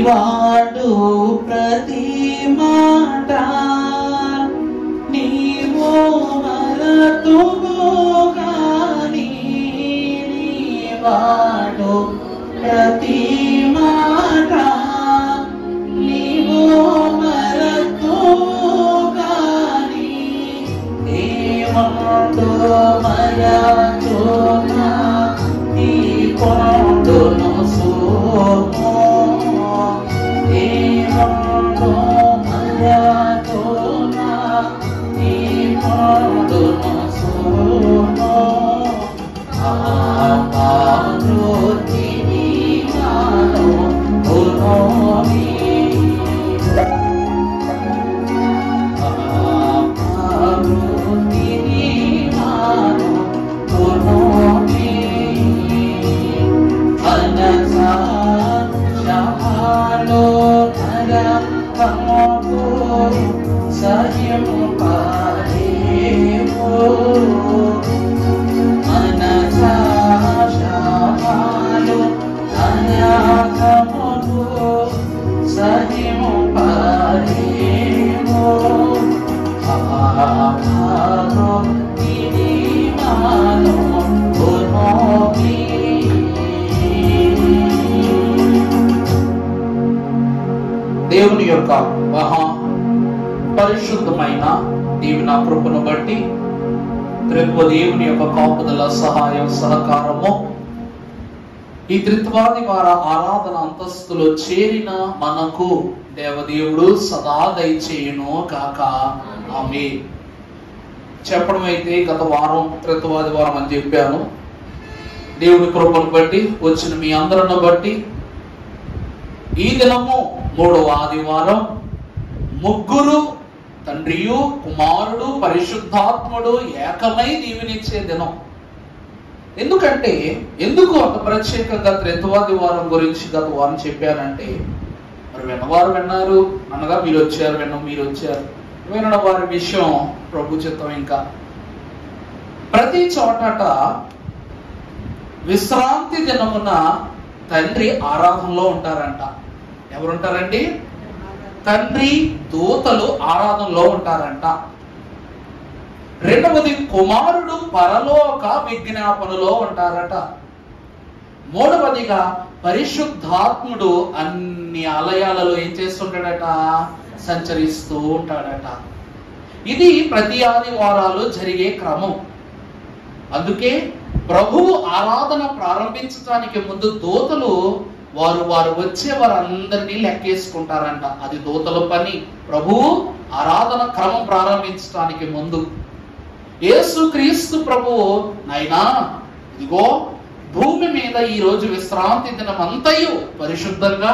వాడు ప్రతి మాట నీవు మరతుగాని, వాడు ప్రతి మాట నీవు మరతుగాని, దేవాడు మరతునా నీ కొండును సోమో, దేవాడు మరతునా నీ కొండును సోమో, ఆపారుతిని నాలో పునోమి, ఆపారుతిని నాలో పునోమి, అనసా శహాలో నరకమో సయము పారేమో, మనసా శహాలో నరకమో సయము పారేమో, ఆపారో ఇది మానో పునోమి. దేవుని యొక్క మహా పరిశుద్ధమైన దీవెన కృపను బట్టి త్రిత్వ దేవుని యొక్క కాపుదల సహాయం సహకారము ఈ త్రిత్వాది వార ఆరాధన అంతస్తులో చేరిన మనకు దేవదేవుడు సదా దయచేయును కాక ఆమేన్. చెప్పడం అయితే గత వారం త్రిత్వాది వారం అని చెప్పాను. దేవుని కృపను బట్టి వచ్చిన మీ అందరిని బట్టి ఈ దినము 3వ ఆదివారం ముగ్గురు తండ్రియు కుమారుడు పరిశుద్ధాత్ముడు ఏకమై దీవెనిచ్చే దినం. ఎందుకు అంత ప్రత్యేకంగా త్రిత్వాది వారం గురించి గత వారం చెప్పానంటే, మరి విన్నవారు విన్నారు అనగా మీరు వచ్చారు, మీరు వచ్చారు, వినడం వారి విషయం ప్రభు చిత్తం. ఇంకా ప్రతి చోటట విశ్రాంతి దినమున తండ్రి ఆరాధనలో ఉంటారంట. ఎవరుంటారండి? తండ్రి దూతలు ఆరాధనలో ఉంటారంట. రెండవది కుమారుడు పరలోక విజ్ఞాపనలో ఉంటారట. మూడవదిగా పరిశుద్ధాత్ముడు అన్ని ఆలయాలలో ఏం చేస్తుంటాడట? సంచరిస్తూ ఉంటాడట. ఇది ప్రతి ఆదివారాలు జరిగే క్రమం. అందుకే ప్రభువు ఆరాధన ప్రారంభించడానికి ముందు దూతలు వారు వచ్చే వారందరినీ లెక్కేసుకుంటారంట. అది దూతల పని. ప్రభువు ఆరాధన క్రమం ప్రారంభించడానికి ముందు యేసుక్రీస్తు ప్రభువు, నాయనా ఇదిగో భూమి మీద ఈ రోజు విశ్రాంతి దినం అంతయు పరిశుద్ధంగా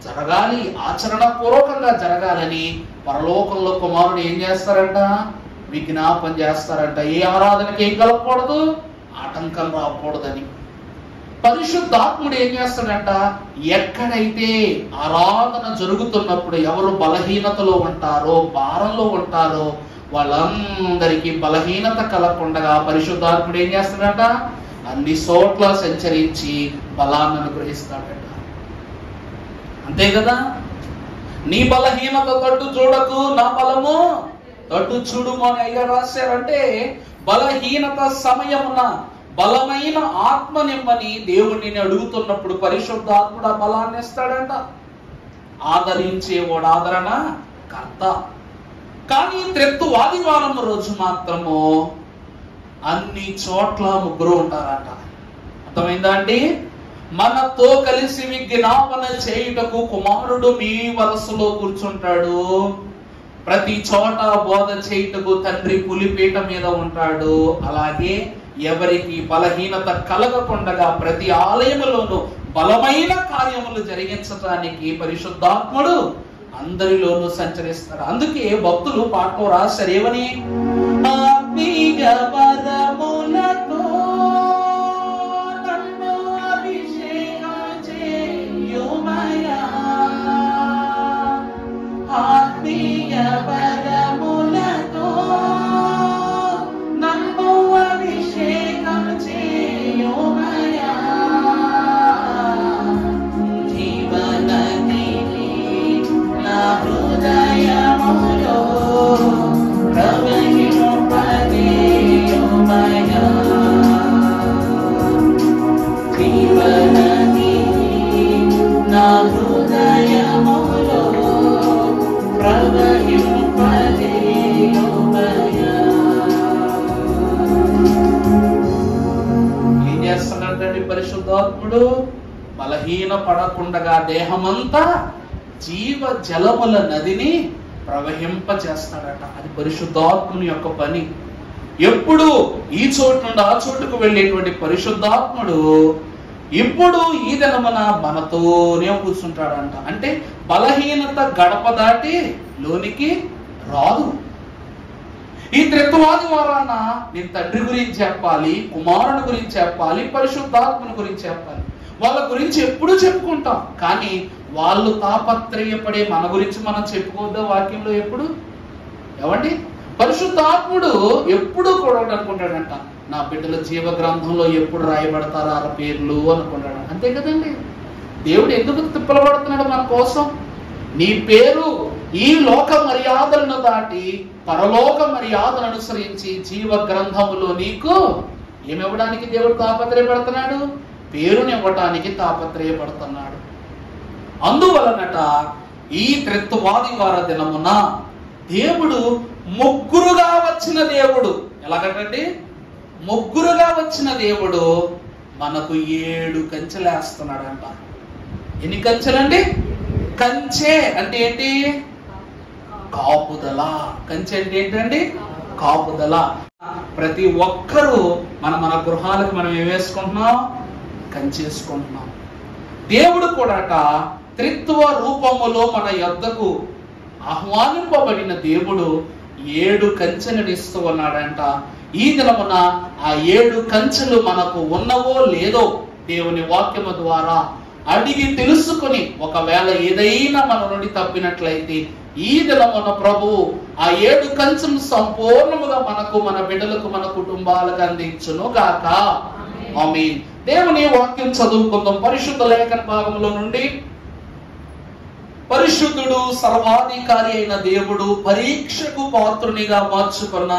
జరగాలి, ఆచరణ పూర్వకంగా జరగాలని పరలోకంలో కుమారుడు ఏం చేస్తారంట? విజ్ఞాపన చేస్తారంట. ఏ ఆరాధనకి ఏం కలగకూడదు? ఆటంకం రాకూడదని. పరిశుద్ధాత్ముడు ఏం చేస్తాడంట? ఎక్కడైతే ఆరాధన జరుగుతున్నప్పుడు ఎవరు బలహీనతలో ఉంటారో, భారంలో ఉంటారో వాళ్ళందరికీ బలహీనత కలగకుండా పరిశుద్ధాత్ముడు ఏం చేస్తాడంట? అన్ని చోట్ల సంచరించి బలాన్ని అనుగ్రహిస్తాడట. అంతే కదా? నీ బలహీనత తట్టు చూడకు, నా బలము తట్టు చూడుము అని అయ్యా రాశారంటే, బలహీనత సమయమున బలమైన ఆత్మ నిమ్మని దేవుడిని అడుగుతున్నప్పుడు పరిశుద్ధాత్ముడు ఆ బలాన్ని ఇస్తాడంట. ఆదరించేవాడు ఆదరణ కర్త. కానీ త్రిత్వాదివారం రోజు మాత్రము అన్ని చోట్ల ముగ్గురు ఉంటారంట. అర్థమైందా అండి? మనతో కలిసి విజ్ఞాపన చేయుటకు కుమారుడు మీ వరసలో కూర్చుంటాడు. ప్రతి చోట బోధ చేయుటకు తండ్రి పులిపీట మీద ఉంటాడు. అలాగే ఎవరికి బలహీనత కలగకుండా ప్రతి ఆలయములోనూ బలమైన కార్యములు జరిగించడానికి పరిశుద్ధాత్ముడు అందరిలోనూ సంచరిస్తాడు. అందుకే భక్తులు పాటలో రాశారు, ఏమని? ఆత్మీయ వరములతో నన్ను అభిషేకం చేయుమయా, ఆత్మీయ వరములతో నన్ను అభిషేకం చేయుమయా, జీవనది హృదయములో ప్రవహింపజేయుమయా. ఏం చేస్తున్నాడండి పరిశుద్ధాత్ముడు? బలహీన పడకుండా దేహమంతా జీవ జలముల నదిని ప్రవహింప చేస్తాడట. అది పరిశుద్ధాత్ముని యొక్క పని. ఎప్పుడు ఈ చోటు నుండి ఆ చోటుకు వెళ్ళేటువంటి పరిశుద్ధాత్ముడు ఇప్పుడు ఈ దినమున మనతోనే కూర్చుంటాడంట. అంటే బలహీనత గడప దాటి లోనికి రాదు. ఈ త్రిత్వవాది వారాన నేను తండ్రి గురించి చెప్పాలి, కుమారుని గురించి చెప్పాలి, పరిశుద్ధాత్మని గురించి చెప్పాలి. వాళ్ళ గురించి ఎప్పుడు చెప్పుకుంటాం, కానీ వాళ్ళు తాపత్రయపడే మన గురించి మనం చెప్పుకోవద్దా వాక్యంలో? ఎప్పుడు ఏమండి? పరిశుద్ధాత్ముడు ఎప్పుడు కూడా అనుకుంటాడంట, నా బిడ్డల జీవ గ్రంథంలో ఎప్పుడు రాయబడతారా ఆ పేర్లు అనుకుంటాడు. అంతే కదండి. దేవుడు ఎందుకు తిప్పలబడుతున్నాడు మన కోసం? నీ పేరు ఈ లోక మర్యాదలను దాటి పరలోక మర్యాదను అనుసరించి జీవ గ్రంథములో నీకు ఏమివ్వడానికి దేవుడు తాపత్రయపడుతున్నాడు? పేరునివ్వటానికి తాపత్రయపడుతున్నాడు. అందువలనట ఈ త్రిత్వవాది వార దినమున దేవుడు ముగ్గురుగా వచ్చిన దేవుడు. ఎలాగంటండి? ముగ్గురుగా వచ్చిన దేవుడు మనకు 7 కంచెలేస్తున్నాడంట. ఎన్ని కంచెలండి? కంచె అంటే ఏంటి? కాపుదల. కంచె అంటే ఏంటండి? కాపుదల. ప్రతి ఒక్కరూ మన గృహాలకు మనం ఏం వేసుకుంటున్నాం? కంచేసుకుంటున్నాం. దేవుడు కూడా త్రిత్వ రూపములో మన యొద్దకు ఆహ్వానింపబడిన దేవుడు 7 కంచెలను ఇస్తూ ఉన్నాడంట. ఈ దినమున ఆ 7 కంచెలు మనకు ఉన్నవో లేదో దేవుని వాక్యము ద్వారా అడిగి తెలుసుకుని, ఒకవేళ ఏదైనా మన నుండి తప్పినట్లయితే ఈ దినమున ప్రభువు ఆ 7 కంచెను సంపూర్ణముగా మనకు, మన బిడ్డలకు, మన కుటుంబాలకు అందించును గాక. ఆమేన్. దేవుని వాక్యం చదువుకుందాం. పరిశుద్ధ లేఖన భాగంలో నుండి. పరిశుద్ధుడు, సర్వాధికారి అయిన దేవుడు పరీక్షకు పాత్రునిగా మార్చుకున్న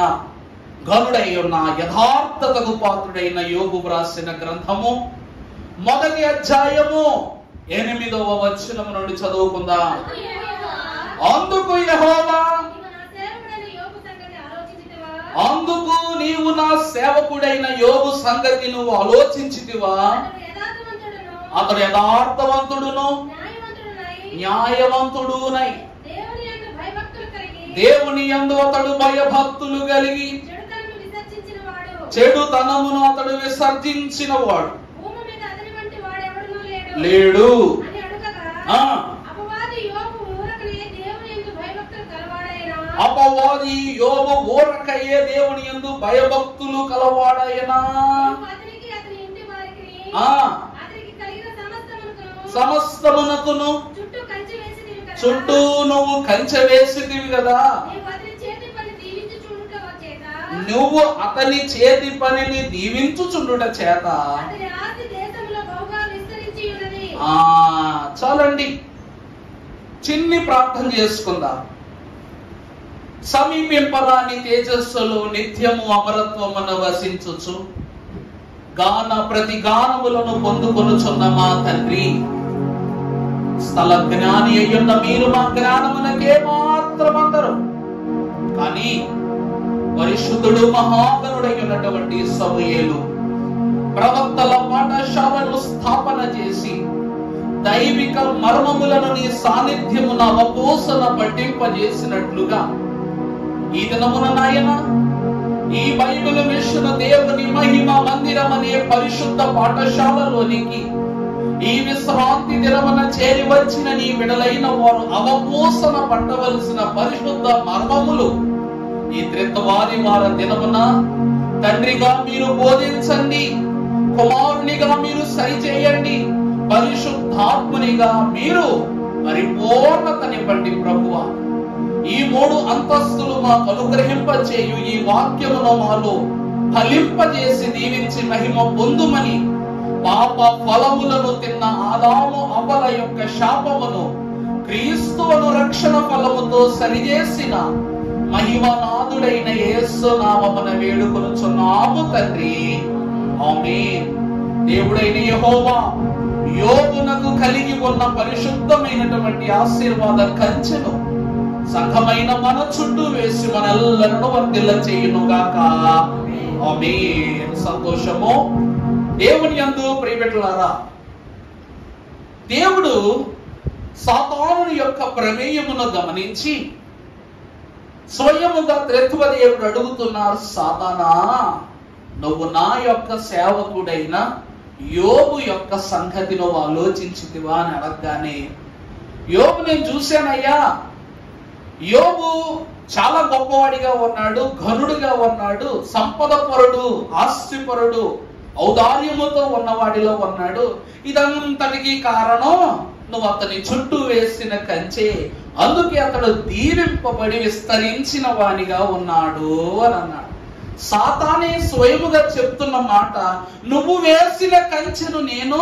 గనుడై ఉన్న యథార్థతకు పాత్రుడైన యోబు వ్రాసిన గ్రంథము 1వ అధ్యాయము 8వ వచనం నుండి చదువుకుందాం. అందుకు యెహోవా, అందుకు నీవు నా సేవకుడైన యోబు సంగతి నువ్వు ఆలోచించితివా? అతడు యథార్థవంతుడును న్యాయవంతుడునై దేవుని యందు అతడు భయభక్తులు కలిగి చెడుతనమును అతడు విసర్జించిన వాడు లేడు. అపవాది యోబు ఊరకయ్యే దేవుని యందు భయభక్తులు కలవాడైనా సమస్తమునకును చుట్టూ నువ్వు కంచె వేసితివి కదా. నువ్వు అతని చేతి పనిని దీవించుచుండుట చేత. చాలండి, చిన్ని ప్రార్థన చేసుకుందాం. సమీపింపరాని తేజస్సులో నిత్యము అమరత్వమున వసించుచు ప్రతి గానములను పొందుకొనుచున్న మా తండ్రి, స్థల జ్ఞాని అయ్యున్న మీరు మా జ్ఞానమునకే మాత్రం అందరు, కానీ పరిశుద్ధుడు మహాగణుడై ఉన్నటువంటి సమూయేలు ప్రవక్తల పాఠశాలను స్థాపన చేసి దైవిక మర్మములను నీ సాన్నిధ్యమున అవపోసన పట్టింపజేసినట్లుగా ఈ దినమున నాయన ఈ బైబిల్ మిషన్ దేవుని మహిమ మందిరం అనే పరిశుద్ధ పాఠశాలలోనికి ఈ విశ్రాంతి దినమున చేరి వచ్చిన నీ బిడలైన వారు అవపోసన పట్టవలసిన పరిశుద్ధ మర్మములు ఈ త్రిత్వవాది వార దినమున తండ్రిగా మీరు బోధించండి, కుమారునిగా మీరు సరిచేయండి, పరిశుద్ధాత్మునిగా మీరు పరిపూర్ణతనివ్వండి ప్రభువా. ఈ 3 అంతస్తులు మాకు అనుగ్రహింపచేయు ఈ వాక్యమును మాలో ఫలింపజేసి దీవించి మహిమ పొందుమని, పాప ఫలములను తిన్న ఆదాము అవ్వల యొక్క శాపమును క్రీస్తువును రక్షణ ఫలముతో సరిచేసిన మహిమనాథుడైన యేసు నామమున వేడుకొనుచున్నాము తండ్రి. ఆమేన్. దేవుడైన యెహోవా యోబునకు కలిగి ఉన్న పరిశుద్ధమైనటువంటి ఆశీర్వాద కంచెను సంఘమైన మన చుట్టూ వేసి మనెల్లరూ వర్ధిల్ల చేయును గాక. ఆమేన్. సంతోషము. దేవుని యందు ప్రియబిడ్డలారా, దేవుడు సాతాను యొక్క ప్రమేయమును గమనించి స్వయముగా త్రిత్వ దేవుడు అడుగుతున్నారు, సాతానా, నువ్వు నా యొక్క సేవకుడైన యోబు యొక్క సంగతి నువ్వు ఆలోచించితివా అని అడగగానే, యోబు నేను చూశానయ్యా, యోబు చాలా గొప్పవాడిగా ఉన్నాడు, ఘనుడిగా ఉన్నాడు, సంపదపరుడు, ఆస్తిపరుడు, ఔదార్యముతో ఉన్నవాడిలో ఉన్నాడు. ఇదంతటికి కారణం నువ్వు అతని చుట్టూ వేసిన కంచె, అందుకే అతడు దీవింపబడి విస్తరించిన వానిగా ఉన్నాడు అని అన్నాడు. సాతానే స్వయముగా చెప్తున్న మాట, నువ్వు వేసిన కంచెను నేను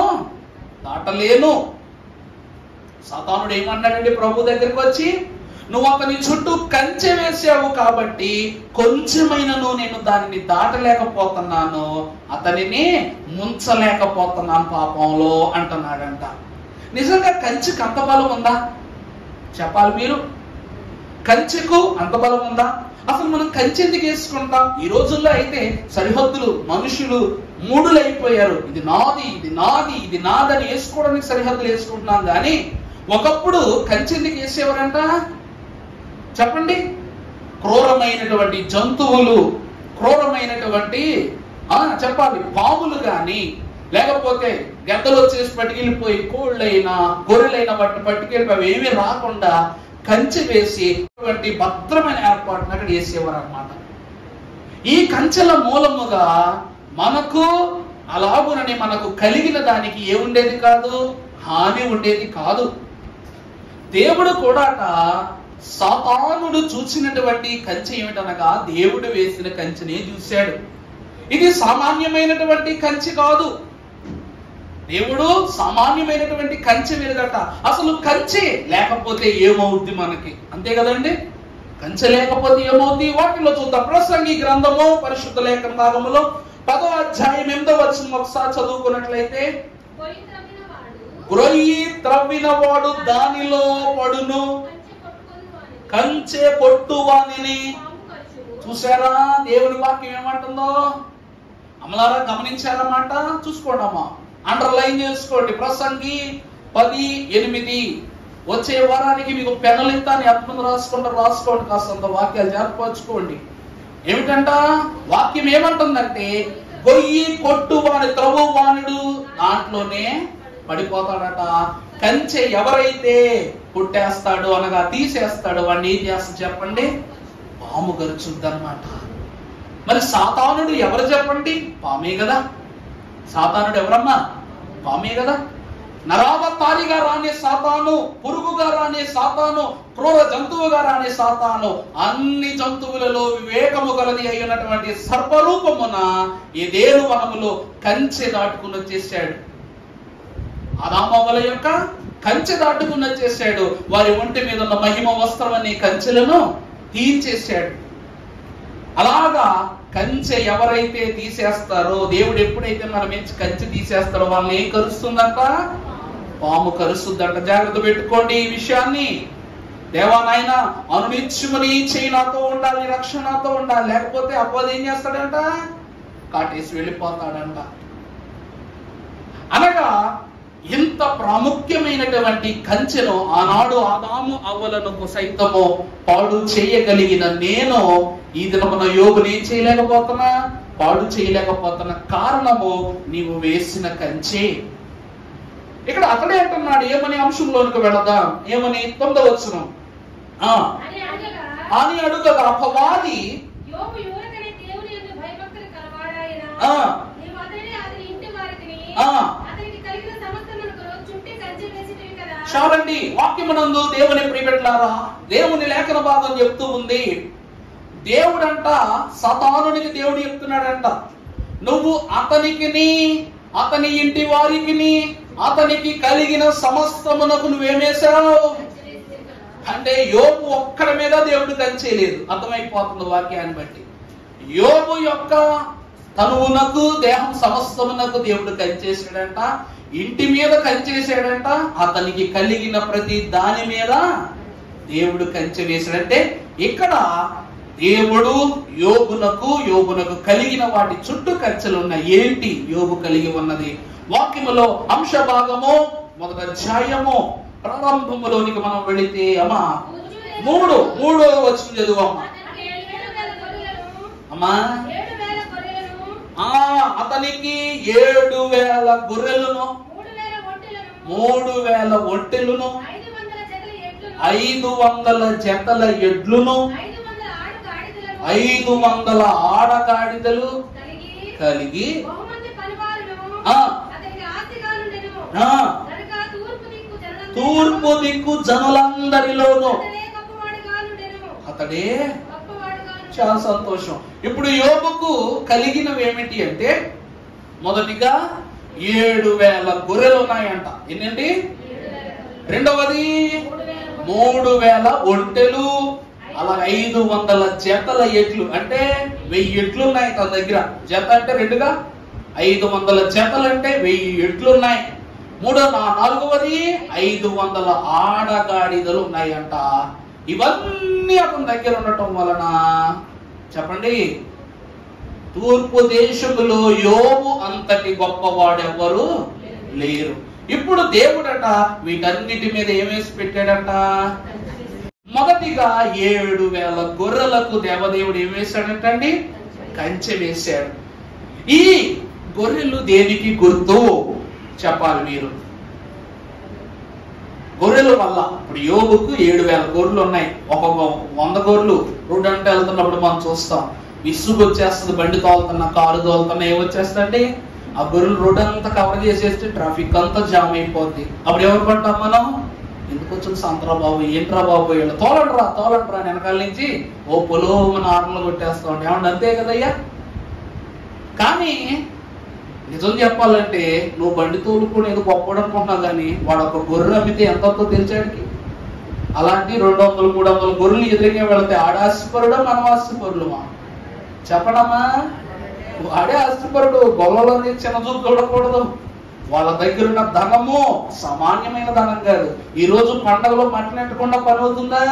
దాటలేను. సాతానుడు ఏమన్నాడండి ప్రభు దగ్గరికి వచ్చి, నువ్వు అతని చుట్టూ కంచె వేసావు కాబట్టి కొంచెమైనను నేను దానిని దాటలేకపోతున్నాను, అతనిని ముంచలేకపోతున్నాను పాపంలో అంటున్నాడంట. నిజంగా కంచెకు అంత బలం ఉందా చెప్పాలి మీరు? కంచెకు అంత బలం ఉందా? అసలు మనం కంచె ఎందుకు వేసుకుంటాం? ఈ రోజుల్లో అయితే సరిహద్దులు, మనుషులు మూడులైపోయారు. ఇది నాది, ఇది నాది, ఇది నాదని వేసుకోవడానికి సరిహద్దులు వేసుకుంటున్నాం. కానీ ఒకప్పుడు కంచె ఎందుకు వేసేవారంట చెప్పండి? క్రూరమైనటువంటి జంతువులు, క్రూరమైనటువంటి చెప్పాలి పాములు కానీ, లేకపోతే గద్దలు వచ్చేసి పట్టుకెళ్ళిపోయి కోళ్ళైనా గొర్రెలైనా వాటిని పట్టుకెళ్ళిపోయి అవి ఏమీ రాకుండా కంచె వేసి భద్రమైన ఏర్పాటును అక్కడ వేసేవారు అన్నమాట. ఈ కంచెల మూలముగా మనకు అలాగునని మనకు కలిగిన దానికి ఏముండేది కాదు, హాని ఉండేది కాదు. దేవుడు కూడా సాతానుడు చూసినటువంటి కంచె ఏమిటనగా దేవుడు వేసిన కంచెనే చూశాడు. ఇది సామాన్యమైనటువంటి కంచె కాదు. దేవుడు సామాన్యమైనటువంటి కంచె వేరుదట. అసలు కంచె లేకపోతే ఏమవుద్ది మనకి? అంతే కదండి, కంచె లేకపోతే ఏమవుద్ది? వాటిలో చూద్దాం. ప్రసంగి గ్రంథము పరిశుద్ధ లేఖన భాగములో 10వ అధ్యాయం 8వ వచనం ఒకసారి చదువుకున్నట్లయితే, గ్రొయ్యి త్రవ్విన వాడు దానిలో పడును, కంచె కొట్టువానిని. చూసారా దేవుని వాక్యం ఏమంటుందో? అమలారా గమనించారన్నమాట. చూసుకోండి అమ్మా, అండర్లైన్ చేసుకోండి. ప్రసంగి 10:8. వచ్చే వారానికి మీకు పెన్నులు ఇస్తాను, ఎంతమంది రాసుకోండి, కాస్తంత వాక్యాలు జరపరచుకోండి. ఏమిటంట వాక్యం? ఏమంటుందంటే, గొయ్యి కొట్టువాని త్రవ్వువానుడు దాంట్లోనే పడిపోతాడట. కంచె ఎవరైతే కొట్టేస్తాడో అనగా తీసేస్తాడో వాడిని ఏం చేస్తాడు చెప్పండి? పాము గరుచుద్ది అన్నమాట. మరి సాతానుడు ఎవరు చెప్పండి? పామే కదా. సాతానుడు ఎవరమ్మా? పామే కదా. నరావతారిగా రానే సాతాను, పురుగుగా రానే సాతాను, క్రూర జంతువుగా రానే సాతాను, అన్ని జంతువులలో వివేకము గలది అయినటువంటి సర్వరూపమున ఏదేను వనములో కంచె దాటుకుని వచ్చేసాడు. ఆదామవ్వల యొక్క కంచె దాటుకుని వచ్చేసాడు. వారి ఒంటి మీద ఉన్న మహిమ వస్త్రం అనే కంచెలను తీయించేశాడు. అలాగా కంచె ఎవరైతే తీసేస్తారో, దేవుడు ఎప్పుడైతే మన నుంచి కంచె తీసేస్తారో వాళ్ళని ఏం కరుస్తుందంట? పాము కరుస్తుందంట. జాగ్రత్త పెట్టుకోండి ఈ విషయాన్ని. దేవా నాయన అనునిత్యము నీ చెయ్యి నాతో ఉండాలి, రక్షణ నాతో ఉండాలి, లేకపోతే అపవాది ఏం చేస్తాడంట? కాటేసి వెళ్ళిపోతాడంట. అనగా ఇంత ప్రాముఖ్యమైనటువంటి కంచెను ఆనాడు ఆదాము అవ్వలను సైతము పాడు చేయగలిగిన నేను ఈ దినమున యోబుని ఏం చేయలేకపోతున్నా? పాడు చేయలేకపోతున్న కారణము నీవు వేసిన కంచె. ఇక్కడ అతడే అంటున్నాడు. ఏమని అంశంలోనికి వెళదాం. ఏమని? 9వ వచనం. అని అడుగగా అపవాది చాలండి. వాక్యమునందు దేవుని ప్రియబిడ్డలారా, దేవుని లేఖన భాగం చెప్తూ ఉంది. దేవుడంట సాతానునికి దేవుడు చెప్తున్నాడంట, నువ్వు అతనికిని అతని ఇంటి వారికి అతనికి కలిగిన సమస్తమునకు నువ్వేమేశావు అంటే యోబు ఒక్కడి మీద దేవుడు కంచేయలేదు. అర్థమైపోతుంది వాక్యాన్ని బట్టి. యోబు యొక్క తనువునకు దేహం సమస్తమునకు దేవుడు కంచేసాడంట. ఇంటి మీద కంచేసాడంట, అతనికి కలిగిన ప్రతి దాని మీద దేవుడు కంచె వేశాడంటే ఇక్కడ దేవుడు యోబునకు కలిగిన వాటి చుట్టూ కంచెలు ఉన్నాయి. ఏంటి యోబు కలిగి ఉన్నది? వాక్యములో అంశ భాగము 1వ అధ్యాయము ప్రారంభములోనికి మనం వెళితే అమ్మా 3వ వచనం చదువమ్మా. అమ్మా అతనికి 7,000 గొర్రెలను, 3,000 ఒంటెలను, 500 జతల ఎడ్లును, 500 ఆడగాడిదలు కలిగి తూర్పు దిక్కు జనులందరిలోనూ అతడే. చాలా సంతోషం. ఇప్పుడు యోబుకు కలిగినవి ఏమిటి అంటే మొదటిగా 7,000 గొర్రెలు ఉన్నాయంట. ఏంటండి? రెండవది 3,000 ఒంటెలు, అలా 500 జతల ఎడ్లు, అంటే 1000 ఎడ్లు ఉన్నాయి తన దగ్గర. జత అంటే 2గా 500 జతలు అంటే 1000 ఎడ్లు ఉన్నాయి. నాలుగవది 500 ఆడగాడిదలు ఉన్నాయంట. ఇవన్నీ అతని దగ్గర ఉండటం వలన చెప్పండి, తూర్పు దేశములో యోబు అంతటి గొప్పవాడెవ్వరు లేరు. ఇప్పుడు దేవుడట వీటన్నిటి మీద ఏమేసి పెట్టాడట? మొదటిగా 7,000 గొర్రెలకు దేవదేవుడు ఏం వేశాడంటండి? కంచె వేశాడు. ఈ గొర్రెలు దేనికి గుర్తు చెప్పాలి మీరు? గొర్రెల వల్ల ఇప్పుడు యోబుకు 7,000 గొర్రెలు ఉన్నాయి. ఒక్కొక్క 100 గొర్రెలు రోడ్డు అంటే వెళ్తున్నప్పుడు మనం చూస్తాం, విసుగు వచ్చేస్తుంది. బండి తోలుతున్నా, కారు తోలుతున్నా ఏమొచ్చేస్తండి, ఆ గొర్రెలు రోడ్డు అంతా కవర్ చేసేస్తే ట్రాఫిక్ అంతా జామ్ అయిపోద్ది. అప్పుడు ఎవరు పడ్డాం మనం? ఎందుకు వచ్చింది సంతరా బాబు, ఏంట్రా బాబు, వీళ్ళు తోలంట్రా వెనకాల నుంచి ఓ పొలో మన ఆర్మలు కొట్టేస్తా ఉంటాం. ఏమన్నా అంతే కదయ్యా. కానీ నిజం చెప్పాలంటే నువ్వు బండి తోలుకొని ఏదో గొప్పడు అనుకుంటున్నావు, కానీ వాడు ఒక గొర్రె అమ్మితే ఎంతో తెలిసాడికి. అలాంటి 200, 300 గొర్రెలు ఎదురుగా వెళితే ఆడ ఆస్తిపరుడా మనం ఆస్తిపరులమా? చెప్పడమ్మా. వాడే ఆస్తిపరుడు. గొల్లలోని చిన్న చూపు చూడకూడదు. వాళ్ళ దగ్గర ఉన్న ధనము సామాన్యమైన ధనం కాదు. ఈ రోజు పండగలో మట్టినెట్టకుండా పని అవుతుందా?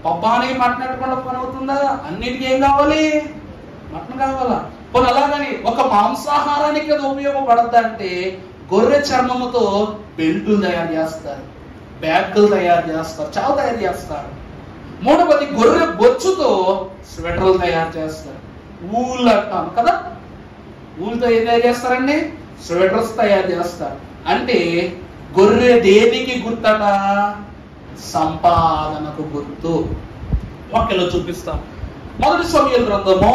పబ్బానికి మట్టినెట్టకుండా పని అవుతుందా? అన్నిటికీ ఏం కావాలి? మటన్ కావాలా? పోనీ అలాగని ఒక మాంసాహారానికి అది ఉపయోగపడద్దా అంటే గొర్రె చర్మముతో బెల్టులు తయారు చేస్తారు, బ్యాగులు తయారు చేస్తారు, చాలా తయారు చేస్తారు. మూడవది గొర్రె బొచ్చుతో స్వెటర్లు తయారు చేస్తారు. ఊళ్ళు అంటాం కదా, ఊళ్ళతో ఏం తయారు చేస్తారండి? స్వెటర్స్ తయారు చేస్తారు. అంటే గొర్రె దేనికి గుర్తట? సంపాదనకు గుర్తు. వాక్యంలో చూపిస్తాం. మొదటి సమూయేలు గ్రంథము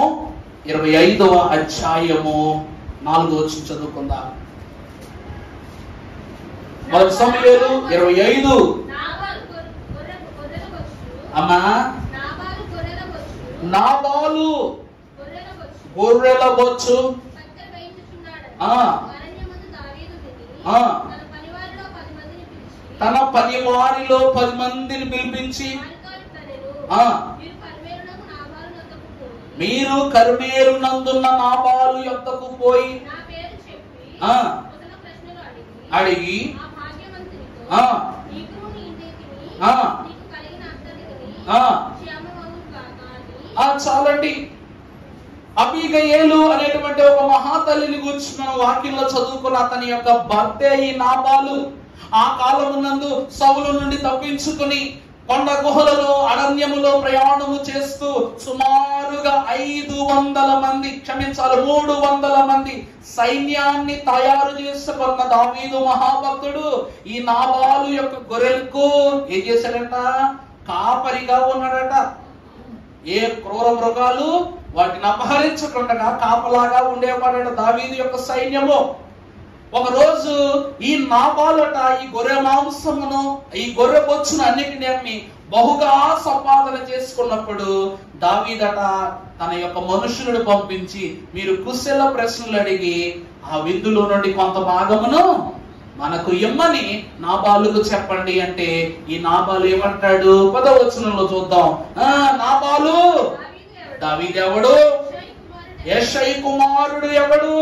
25వ అధ్యాయము 4వ వచనం చదువుకుందాం. మొదటి సమూయేలు 25. అమ్మా నాబాలు గొర్రెల బొచ్చు తన పనివారిలో 10 మందిని పిలిపించి, మీరు కర్మేలు నందున్న నాబాలు యొద్దకు పోయి అడిగి చాలండి. అబీగయేలు అనేటువంటి ఒక మహాతల్లిని గురించి మనం వాక్యంలో చదువుకున్న అతని యొక్క భర్తే ఈ నాబాలు. ఆ కాలమునందు సౌలు నుండి తప్పించుకుని కొండ గుహలలో అరణ్యములో ప్రయాణము చేస్తూ సుమారుగా 500 మంది, క్షమించాలి 300 మంది సైన్యాన్ని తయారు చేసుకున్న దావీదు మహాభక్తుడు ఈ నాబాలు యొక్క గొర్రెలకు ఏం చేశాడట? కాపరిగా ఉన్నాడట. ఏ క్రూర మృగాలు వాటిని అపహరించకుండా కాపలాగా ఉండేవాడట దావీదు యొక్క సైన్యము. ఒక రోజు ఈ నాబాలట ఈ గొర్రె మాంసమును, ఈ గొర్రె బొచ్చును అన్నిటిని అమ్మి బహుగా సంపాదన చేసుకున్నప్పుడు దావీదట తన యొక్క మనుషులను పంపించి, మీరు కుశల ప్రశ్నలు అడిగి ఆ విందులో నుండి కొంత భాగమును మనకు ఇమ్మని నాబాలుకు చెప్పండి అంటే ఈ నాబాలు ఏమంటాడు? 10వ వచనంలో చూద్దాం. నాబాలు దావీదు ఎవడు? యెషయి కుమారుడు ఎవడు?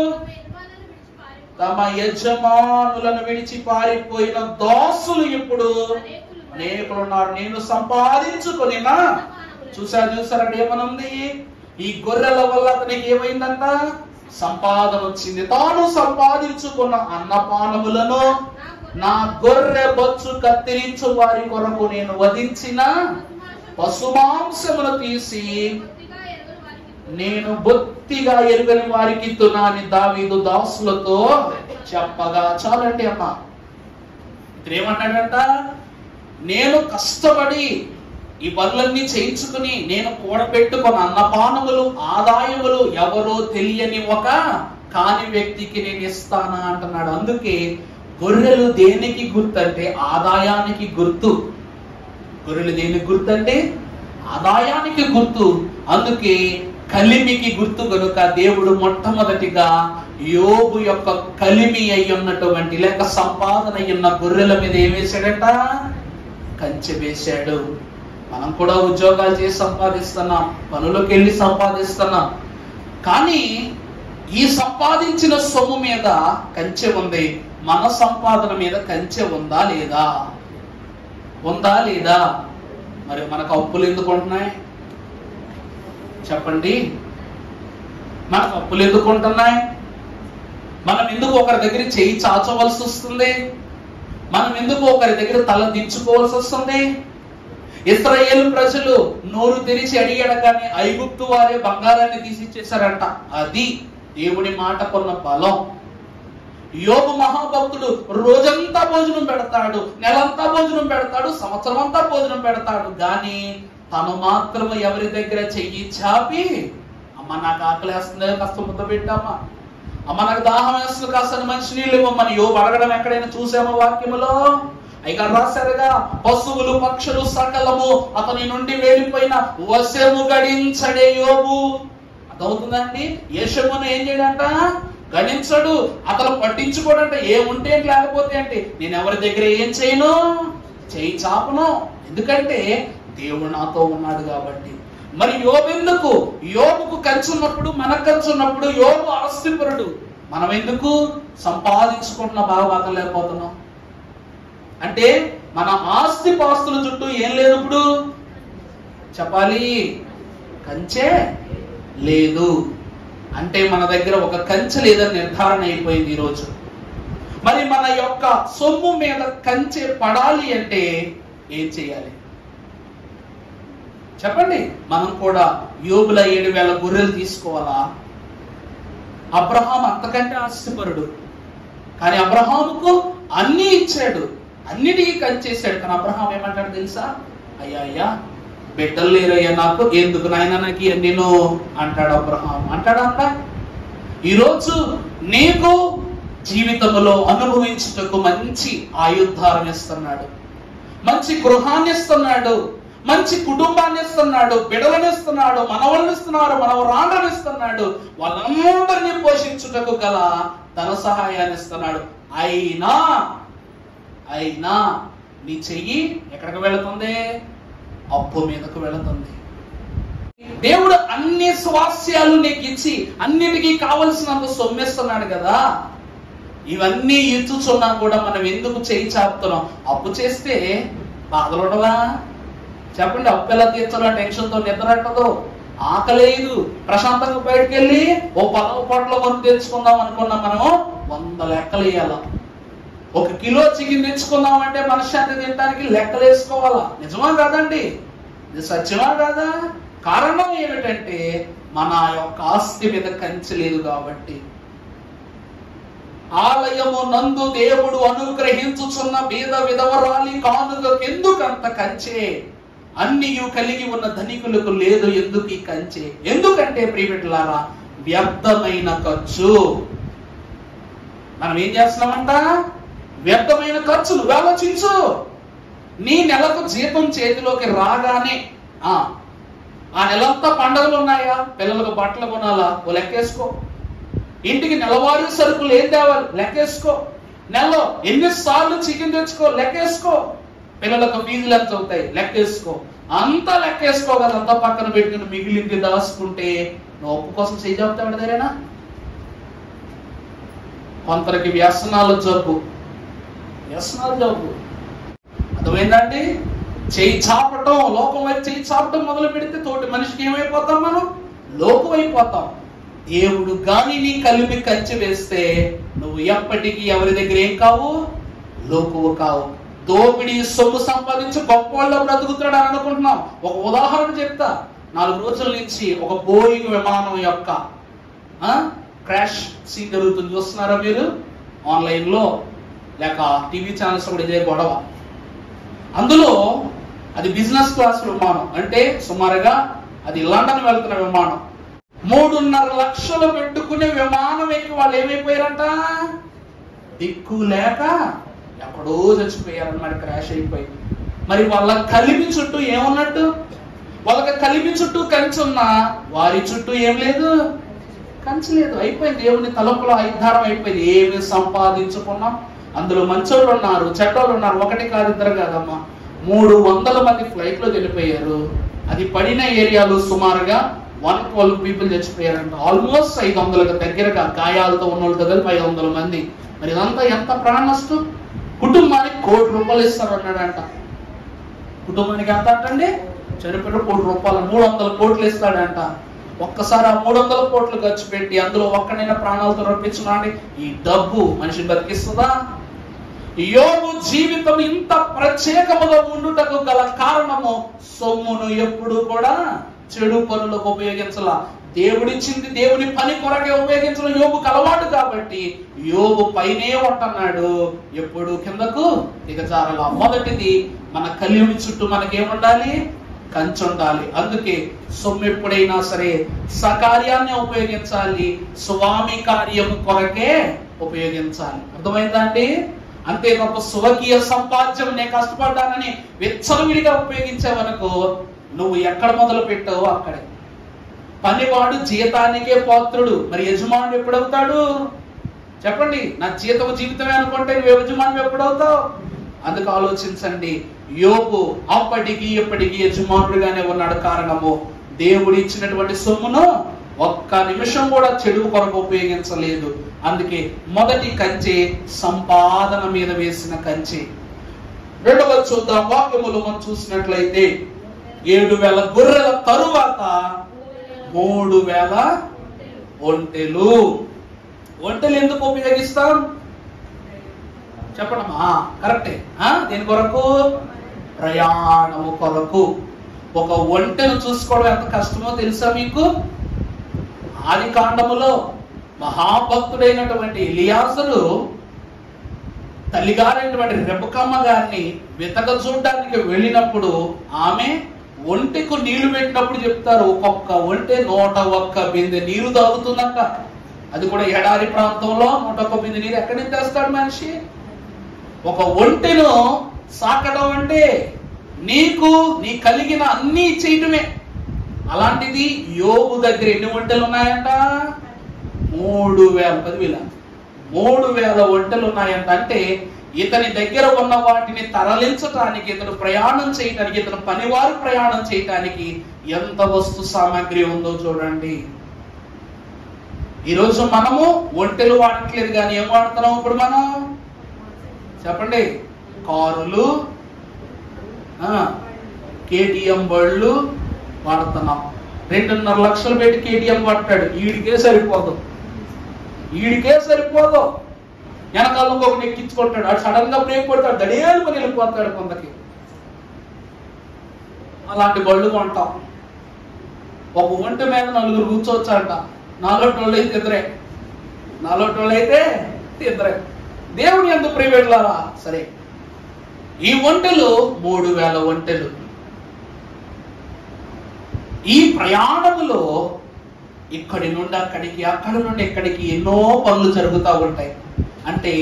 తమ యజమానులను విడిచి పారిపోయిన దాసులు ఇప్పుడు అనేకులు ఉన్నారు. నేను సంపాదించుకునినా చూసారు అక్కడ ఏమనుంది? ఈ గొర్రెల వల్ల అతనికి ఏమైందంట? సంపాదన వచ్చింది. తాను సంపాదించుకున్న అన్నపానములను నా గొర్రె బొచ్చు కత్తిరించు వారి కొరకు నేను వధించిన పశుమాంసమును తీసి నేను బొత్తిగా ఎరుగని వారికి ఇస్తున్నానని దావీదు దాసులతో చెప్పగా. చాలండి అమ్మ. ఇక్కడ ఏమంటాడంట? నేను కష్టపడి ఈ పనులన్నీ చేయించుకుని నేను కూడబెట్టుకున్న అన్నపానములు ఆదాయములు ఎవరో తెలియని ఒక కాని వ్యక్తికి నేను ఇస్తానా అంటున్నాడు. అందుకే గొర్రెలు దేనికి గుర్తంటే ఆదాయానికి గుర్తు. గొర్రెలు దేనికి గుర్తంటే ఆదాయానికి గుర్తు. అందుకే కలిమికి గుర్తు కనుక దేవుడు మొట్టమొదటిగా యోబు యొక్క కలిమి అయి ఉన్నటువంటి లేక సంపాదన అయ్యున్న గొర్రెల మీద ఏం వేశాడట? కంచె వేశాడు. మనం కూడా ఉద్యోగాలు చేసి సంపాదిస్తున్నాం, పనులకు వెళ్ళి సంపాదిస్తున్నాం. కానీ ఈ సంపాదించిన సొమ్ము మీద కంచె ఉంది. మన సంపాదన మీద కంచె ఉందా లేదా? ఉందా లేదా? మరి మనకు అప్పులు ఎందుకు ఉంటున్నాయి చెప్పండి? మనకు అప్పులు ఎందుకు ఉంటున్నాయి? మనం ఎందుకు ఒకరి దగ్గర చేయి చాచవలసి వస్తుంది? మనం ఎందుకు ఒకరి దగ్గర తల దించుకోవాల్సి వస్తుంది? ఇశ్రాయేలు ప్రజలు నోరు తెరిచి అడిగడగానే ఐగుప్తు వారే బంగారాన్ని తీసిచ్చేశారంట. అది దేవుడి మాటకున్న బలం. యోబు మహాభక్తుడు రోజంతా భోజనం పెడతాడు, నెలంతా భోజనం పెడతాడు, సంవత్సరం అంతా భోజనం పెడతాడు. గాని తను మాత్రం ఎవరి దగ్గర చెయ్యి చాపి అమ్మ నాకు ఆకలేస్తుంది కాస్త ముద్ద పెట్టామా, అమ్మ నాకు దాహం వేస్తుంది కాస్త మంచి నీళ్ళు ఇవ్వమని యోబు అడగడం ఎక్కడైనా చూసామో వాక్యములో? అయిగా రాశారుగా, పశువులు పక్షులు సకలము అతని నుండి వెళ్ళిపోయిన వశము గడించడే యోబు. అర్థమవుతుందండి? యశమును ఏం చేయడంట? గణించడు. అతను పట్టించుకోడంట. ఏముంటే లేకపోతే అంటే నేను ఎవరి దగ్గర ఏం చేయను, చేయి చాపను. ఎందుకంటే దేవుడు నాతో ఉన్నాడు కాబట్టి. మరి యోబు ఎందుకు? యోబుకు కంచు ఉన్నప్పుడు, మనకు కంచు ఉన్నప్పుడు యోబు ఆస్తిపరుడు. మనం ఎందుకు సంపాదించుకుంటున్న బాగా లేకపోతున్నాం? అంటే మన ఆస్తి పాస్తుల చుట్టూ ఏం లేదు ఇప్పుడు చెప్పాలి? కంచె లేదు. అంటే మన దగ్గర ఒక కంచె లేదని నిర్ధారణ అయిపోయింది ఈరోజు. మరి మన యొక్క సొమ్ము మీద కంచె పడాలి అంటే ఏం చేయాలి చెప్పండి? మనం కూడా యోబుల 7,000 గొర్రెలు తీసుకోవాలా? అబ్రహాం అంతకంటే ఆస్తిపరుడు. కానీ అబ్రహాముకు అన్ని ఇచ్చాడు, అన్నిటికీ కంచేశాడు. కానీ అబ్రహాం ఏమంటాడు తెలుసా? అయ్యా బిడ్డలు లేరయ్యా నాకు, ఎందుకు నాయన నాకు నేను అంటాడు అబ్రహాం. అంటాడంట. ఈరోజు నీకు జీవితంలో అనుభవించుటకు మంచి ఆయుధారం ఇస్తున్నాడు, మంచి గృహాన్ని ఇస్తున్నాడు, మంచి కుటుంబాన్ని ఇస్తున్నాడు, బిడ్డలను ఇస్తున్నాడు, మనవలను ఇస్తున్నాడు, మనవరాళ్ళని ఇస్తున్నాడు, వాళ్ళందరినీ పోషించుటకు గల ధన సహాయాన్ని ఇస్తున్నాడు. అయినా నీ చెయ్యి ఎక్కడికి వెళుతుంది? అప్పు మీదకు వెళుతుంది. దేవుడు అన్ని స్వాస్యాలు నీకు ఇచ్చి అన్నిటికీ కావలసినంత సొమ్మిస్తున్నాడు కదా. ఇవన్నీ ఇచ్చుచున్నా కూడా మనం ఎందుకు చేయి చాపుతున్నాం? అప్పు చేస్తే బాధలు ఉండవా చెప్పండి? అప్పు ఎలా తీర్చాలో టెన్షన్తో నిద్రట్టదు, ఆకలేదు. ప్రశాంతంగా బయటకు వెళ్ళి ఓ 10 పూటల మందు తెచ్చుకుందాం అనుకున్నాం, మనము 100 లెక్కలు వేయాల. 1 కిలో చికెన్ తెచ్చుకుందామంటే మనశ్శాంతి తినడానికి లెక్కలు వేసుకోవాలా? నిజమా కాదండి? ఇది సత్యమా కాదా? కారణం ఏమిటంటే మన యొక్క ఆస్తి మీద కంచె లేదు కాబట్టి. ఆలయము నందు దేవుడు అనుగ్రహించుచున్న బీద విధవరాలి కానుకకెందుకంత కంచె? అన్నియు కలిగి ఉన్న ధనికులకు లేదు ఎందుకు ఈ కంచె? ఎందుకంటే ప్రియబిడ్డలారా, వ్యర్థమైన ఖర్చు. మనం ఏం చేస్తున్నామంట? వ్యర్థమైన ఖర్చులు. ఆలోచించు. నీ నెలకు జీతం చేతిలోకి రాగానే ఆ నెలంతా పండుగలు ఉన్నాయా? పిల్లలకు బట్టలు కొనాలా? ఓ లెక్కేసుకో. ఇంటికి నెలవారీ సరుకులు ఏం తేవాలి? లెక్కేసుకో. నెలలో ఎన్నిసార్లు చికెన్ తెచ్చుకో? లెక్కేసుకో. పిల్లలకు ఫీజులు ఎంత అవుతాయి? లెక్కేసుకో. అంతా లెక్కేసుకో కదా. అంతా పక్కన పెట్టుకుని మిగిలింది దాచుకుంటే నువ్వు అప్పు కోసం చేయి చెప్తావు దగ్గరేనా? కొందరికి వ్యసనాల జబ్బు. అర్థమైందండి? చేయి చాపటం, లోకం వైపు చేయి చాపటం మొదలు పెడితే తోటి మనిషికి ఏమైపోతాం? మనం లోకం అయిపోతాం. దేవుడు గాని నీ కలిపి కంచి వేస్తే నువ్వు ఎప్పటికీ ఎవరి దగ్గర ఏం కావు? లోకువు కావు. దోపిడి సొమ్ము సంపాదించి గొప్పవాళ్ళ బ్రతుకుతాడు అని అనుకుంటున్నాం. ఒక ఉదాహరణ చెప్తా. 4 రోజుల నుంచి ఒక బోయింగ్ విమానం యొక్క క్రాష్ సీన్ జరుగుతుంది. చూస్తున్నారా మీరు? ఆన్లైన్ లో లేక టీవీ ఛానల్స్ కూడా ఇదే గొడవ. అందులో అది బిజినెస్ క్లాస్ విమానం, అంటే సుమారుగా అది లండన్ వెళ్తున్న విమానం. 3.5 లక్షలు పెట్టుకునే విమానం ఎక్కి వాళ్ళు ఏమైపోయారంట? దిక్కు లేక ఎక్కడో చచ్చిపోయారన్నమాట, క్రాష్ అయిపోయి. మరి వాళ్ళ కలిపి చుట్టూ ఏమున్నట్టు? వాళ్ళకి కలిపి చుట్టూ కంచి ఉన్నా వారి చుట్టూ ఏం లేదు, కంచి లేదు. అయిపోయింది. దేవుని తలంపులో ఆధారం అయిపోయింది. ఏమి సంపాదించుకున్నాం? అందులో మంచోళ్ళు ఉన్నారు, చెడ్డోళ్ళు ఉన్నారు. 1 కాదు 2 కాదమ్మా, 300 మంది ఫ్లైట్ లో వెళ్ళిపోయారు. అది పడిన ఏరియాలో సుమారుగా 112 పీపుల్ చచ్చిపోయారంట. ఆల్మోస్ట్ 500కు దగ్గరగా గాయాలతో ఉన్న వాళ్ళతో కలిపి 500 మంది. మరి ఇదంతా ఎంత ప్రాణ నష్టం? కుటుంబానికి ₹1 కోటి ఇస్తారు అన్నాడంట. కుటుంబానికి ఎంత అంటండి? చనిపోయిన ₹1 కోటి, 300 కోట్లు ఇస్తాడంట. ఒక్కసారి ఆ 300 కోట్లు ఖర్చు పెట్టి అందులో ఒక్కడైనా ప్రాణాలతో రప్పించున్నాండి. ఈ డబ్బు మనిషిని బతికిస్తుందా? యోబు జీవితం ఇంత ప్రత్యేకముగా ఉండుటకు గల కారణము సొమ్మును ఎప్పుడు కూడా చెడు పనులకు ఉపయోగించాల. దేవుడిచ్చింది దేవుని పని కొరకే ఉపయోగించడం యోబుకు అలవాటు కాబట్టి యోబు పైనే ఉంటున్నాడు, ఎప్పుడు కిందకు దిగజారాల. మొదటిది, మన కలియుడి చుట్టూ మనకేముండాలి? కంచి ఉండాలి. అందుకే సొమ్ము ఎప్పుడైనా సరే సకార్యాన్ని ఉపయోగించాలి, స్వామి కార్యము కొరకే ఉపయోగించాలి. అర్థమైందా అండి? అంతే తప్ప స్వకీయ సంపాద్యం నేను కష్టపడ్డానని విచ్చలవిడిగా ఉపయోగించేవనుకో నువ్వు ఎక్కడ మొదలు పెట్టావో అక్కడే. పనివాడు జీతానికే పాత్రుడు, మరి యజమానుడు ఎప్పుడవుతాడు? చెప్పండి. నా జీవితమే అనుకుంటే నువ్వు యజమానుడు ఎప్పుడవుతావు? అందుకు ఆలోచించండి. యోబు అప్పటికి ఎప్పటికీ యజమానుడిగానే ఉన్నాడు. కారణము దేవుడు ఇచ్చినటువంటి సొమ్మును ఒక్క నిమిషం కూడా చెడు కొరకు ఉపయోగించలేదు. అందుకే మొదటి కంచె సంపాదన మీద వేసిన కంచె. రెండవ చూద్దాం. వాక్యములు మనం చూసినట్లయితే 7,000 గొర్రెల తరువాత 3,000 ఒంటెలు. ఒంటెలు ఎందుకు ఉపయోగిస్తాం? చెప్పడమా? కరెక్టే. దేని కొరకు? ప్రయాణము కొరకు. ఒక ఒంటెను చూసుకోవడం ఎంత కష్టమో తెలుసా మీకు? ఆది కాండములో మహాభక్తుడైనటువంటి ఎలియాజరు తల్లిగారైనటువంటి రెబెక్కమ్మ గారిని వెతక చూడడానికి వెళ్ళినప్పుడు ఆమె ఒంటెకు నీళ్లు పెట్టినప్పుడు చెప్తారు, ఒక్కొక్క ఒంటె 101 బిందె నీరు తాగుతుందంట. అది కూడా ఎడారి ప్రాంతంలో 101 బిందె నీరు ఎక్కడి నుంచి తెస్తాడు మనిషి? ఒక ఒంటెను సాకడం అంటే నీకు నీ కలిగిన అన్ని చేయటమే. అలాంటిది యోబు దగ్గర ఎన్ని ఒంటెలు ఉన్నాయంట? 3,000 ఒంటెలు ఉన్నాయంట. అంటే ఇతని దగ్గర ఉన్న వాటిని తరలించటానికి, ఇతను ప్రయాణం చేయటానికి, ఇతను పనివారు ప్రయాణం చేయటానికి ఎంత వస్తు సామాగ్రి ఉందో చూడండి. ఈరోజు మనము ఒంటెలు వాడట్లేదు కానీ ఏం వాడుతున్నాం ఇప్పుడు మనం? చెప్పండి. కారులు, కేటీఎం బళ్ళు వాడుతున్నాం. 2.5 లక్షలు పెట్టి కేటీఎం వాడతాడు. ఈడికే సరిపోదు. వెనకాల ఇంకొకటి ఎక్కించుకుంటాడు. అటు సడన్ గా బ్రేక్ కొడతాడు, దడేలు పని వెళ్ళిపోతాడు కొందకి. అలాంటి బళ్ళు కొంటాం. ఒక ఒంటి మీద 4 కూర్చోవచ్చంట. 4 అయితే ఇద్దరే. దేవుని ఎందుకు ప్రైవేట్లారా? సరే, ఈ ఒంటెలు 3,000 ఒంటెలు. ఈ ప్రయాణములో ఇక్కడి నుండి అక్కడికి, అక్కడి నుండి ఇక్కడికి ఎన్నో పనులు జరుగుతూ ఉంటాయి. అంటే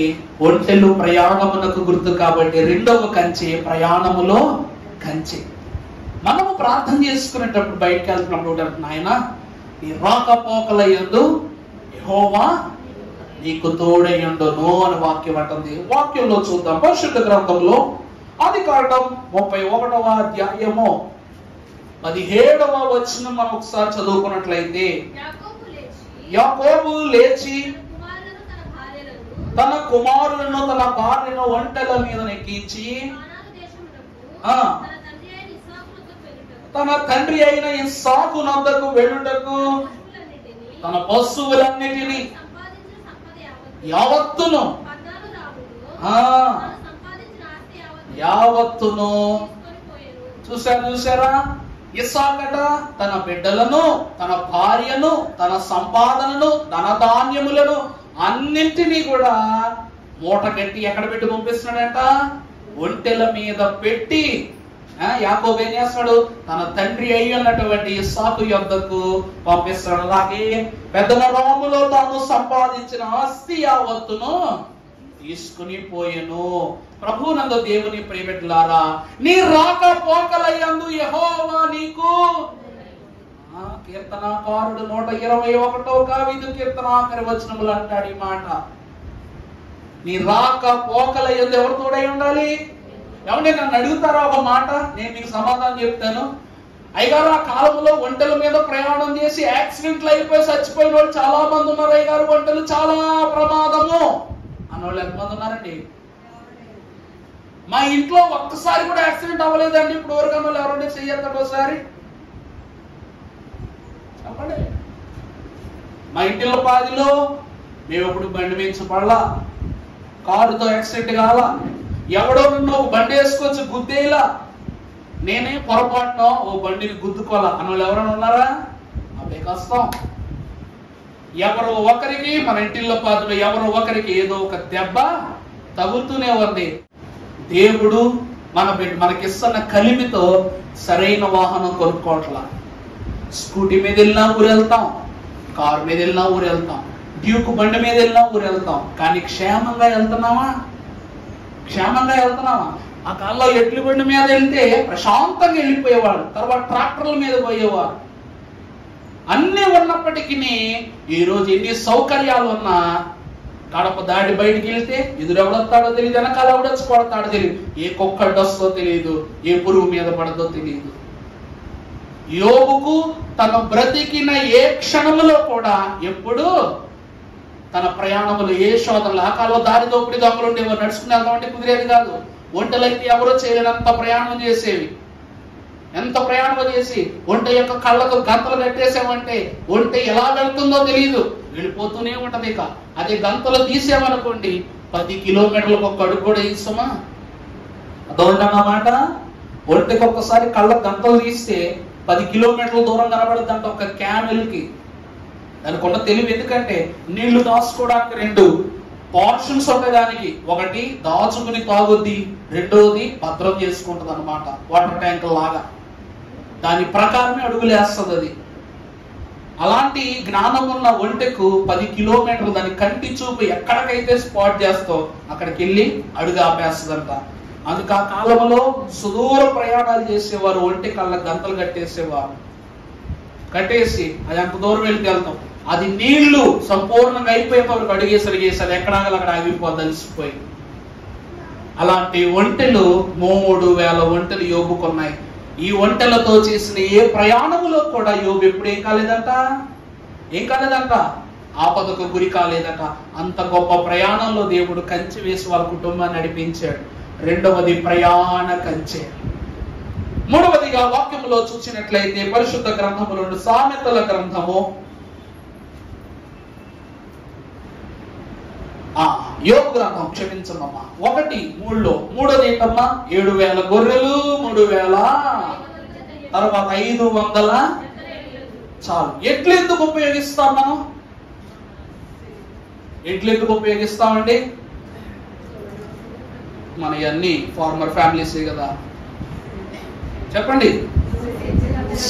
ఒంటెలు ప్రయాణమునకు గుర్తు కాబట్టి రెండవ కంచె ప్రయాణములో కంచె. మనము ప్రార్థన చేసుకునేటప్పుడు బయటకు వెళ్తున్నప్పుడు నాయన నీ రాకపోకల యందు యెహోవా నీకు తోడయ్యుండును అని వాక్యం అంటుంది. వాక్యంలో చూద్దాం. పరిశుద్ధ గ్రంథంలో ఆదికాండం 31వ అధ్యాయము 17వ వచనం మనం ఒకసారి చదువుకున్నట్లయితే, యాకోబు లేచి తన కుమారులను తన భార్యను ఒంటెల మీద ఎక్కించి తన తండ్రి అయిన ఇస్సాకు నొద్దకు వెళ్ళుటకు తన పశువులన్నిటినీ యావత్తును చూసారా? ఇస్సాకట తన బిడ్డలను, తన భార్యను, తన సంపాదనను, ధన ధాన్యములను అన్నింటినీ కూడా మూట కట్టి ఎక్కడ పెట్టి పంపిస్తున్నాడంట? ఒంటెల మీద పెట్టి యాకోబు ఏం చేస్తాడు? తన తండ్రి అయి ఉన్నటువంటి ఇస్సాకు యొద్దకు పంపిస్తాడు. అలాగే పెద్దనరాములో తాను సంపాదించిన ఆస్తి యావత్తును తీసుకుని పోయెను. ప్రభువునందు దేవుని ప్రియబిడ్డలారా, నీ రాకపోకలయందు యెహోవా నీకు కీర్తనాకారుడు 121వ కవిదు కీర్తన ఆఖరి వచనములు అంటాడు ఈ మాట. నీ రాకపోకలయందు ఎవరు తోడై ఉండాలి? ఎవరిని నన్ను అడుగుతారా ఒక మాట, నేను మీకు సమాధానం చెప్తాను. అయ్యగారు, ఆ కాలంలో ఒంటెల మీద ప్రయాణం చేసి యాక్సిడెంట్లు అయిపోయి చచ్చిపోయిన వాళ్ళు చాలా మంది ఉన్నారు. అయ్యగారు, ఒంటెలు చాలా ప్రమాదము అన్నోళ్ళు ఎంతమంది ఉన్నారండి? మా ఇంట్లో ఒక్కసారి కూడా యాక్సిడెంట్ అవ్వలేదండి ఇప్పుడు వరకు అన్న వాళ్ళు ఎవరంటే చెయ్యొద్దండి ఒకసారి చెప్పండి. మా ఇంటిలో పాదిలో మేము ఎప్పుడు బండి మించపడలా, కారుతో యాక్సిడెంట్ కావాలా, ఎవడో నిన్ను ఒక బండి వేసుకొచ్చి గుద్దేలా, నేనే పొరపాటున ఓ బండిని గుద్దుకోవాలా అన్న వాళ్ళు ఎవరైనా ఉన్నారా? అదే కష్టం. ఎవరో ఒకరికి మన ఇంటిల్లో పాదులో ఎవరో ఒకరికి ఏదో ఒక దెబ్బ తగులుతూనే ఉంది. దేవుడు మనకిస్తున్న కలిమితో సరైన వాహనం కొనుక్కోవట్లా. స్కూటీ మీద వెళ్ళినా ఊరు వెళ్తాం, కారు మీద వెళ్ళినా ఊరు వెళ్తాం, డ్యూక్ బండి మీద వెళ్ళినా ఊరు వెళ్తాం. కానీ క్షేమంగా వెళ్తున్నామా? ఆ కాలంలో ఎడ్ల బండి మీద వెళ్తే ప్రశాంతంగా వెళ్ళిపోయేవాడు, తర్వాత ట్రాక్టర్ల మీద పోయేవారు. అన్ని ఉన్నప్పటికీ ఈరోజు ఎన్ని సౌకర్యాలు ఉన్నా కడప దాడి బయటికి వెళ్తే ఎదురెవడొస్తాడో తెలియదు, వెనకాల ఎవడొచ్చి కొడతాడో తెలియదు, ఏ కుక్కడొస్తో తెలియదు, ఏ పురుగు మీద పడదో తెలియదు. యోబుకు తన బ్రతికిన ఏ క్షణములో కూడా ఎప్పుడు తన ప్రయాణములు ఏ శోధనలు, ఆ కాలంలో దారి దోపిడి దొంగలు ఉండేవారు, నడుచుకుని వెళ్దామంటే కుదిరేది కాదు. ఒంటెలైతే ఎవరో చేయలేనంత ప్రయాణం చేసేవి. ఎంత ప్రయాణం చేసి ఒంటె యొక్క కళ్ళకు గంతలు కట్టేసామంటే ఒంటె ఎలా వెళ్తుందో తెలియదు, వెళ్ళిపోతూనే ఉంటది. ఇక అదే గంతలు తీసేమనుకోండి 10 కిలోమీటర్లకు ఒక అడుగు కూడా ఇస్తామా? అదొందన్నమాట. ఒంటెకి ఒక్కసారి కళ్ళ గంతలు తీస్తే 10 కిలోమీటర్ల దూరం కనబడుతుందంట ఒక క్యామెల్కి. దానికి ఉన్న తెలివి ఎందుకంటే నీళ్లు దాచుకోవడానికి 2 పోర్షన్స్ ఉంటాయి దానికి. ఒకటి దాచుకుని తాగుద్ది, రెండోది భద్రం చేసుకుంటది అనమాట, వాటర్ ట్యాంక్ లాగా. దాని ప్రకారమే అడుగులేస్తుంది అది. అలాంటి జ్ఞానం ఉన్న ఒంటెకు 10 కిలోమీటర్లు దాని కంటి చూపు ఎక్కడికైతే స్పాట్ చేస్తో అక్కడికి వెళ్ళి అడుగు ఆపేస్తుందంట. అందుకు ఆ కాలంలో సుదూర ప్రయాణాలు చేసేవారు, ఒంటె కళ్ళ గంతలు కట్టేసేవారు. కట్టేసి అది అంత దూరం వెళ్తాం, అది నీళ్లు సంపూర్ణంగా అయిపోయే వరకు అడిగేసరిగేసారి ఎక్కడాగలు అక్కడ ఆగిపోద్ది అలసిపోయి. అలాంటి ఒంటెలు 3000 ఒంటెలు యోబుకున్నాయి. ఈ ఒంటెలతో చేసిన ఏ ప్రయాణములో కూడా యోబు ఎప్పుడు ఏం కాలేదంట? ఆపదకు గురి కాలేదట. అంత గొప్ప ప్రయాణంలో దేవుడు కంచె వేసి వాళ్ళ కుటుంబాన్ని నడిపించాడు. రెండవది ప్రయాణ కంచె. మూడవదిగా వాక్యములో చూసినట్లయితే పరిశుద్ధ గ్రంథములు సామెతల గ్రంథము యోబు గ్రంథం క్షమించమ్మా 1:3 మూడోది ఏంటమ్మా? 7000 గొర్రెలు, 3000 తర్వాత 500 చాలు. ఎడ్లు ఎందుకు ఉపయోగిస్తాం మనం? ఎడ్లు ఎందుకు ఉపయోగిస్తామండి? మన అన్ని ఫార్మర్ ఫ్యామిలీసే కదా, చెప్పండి.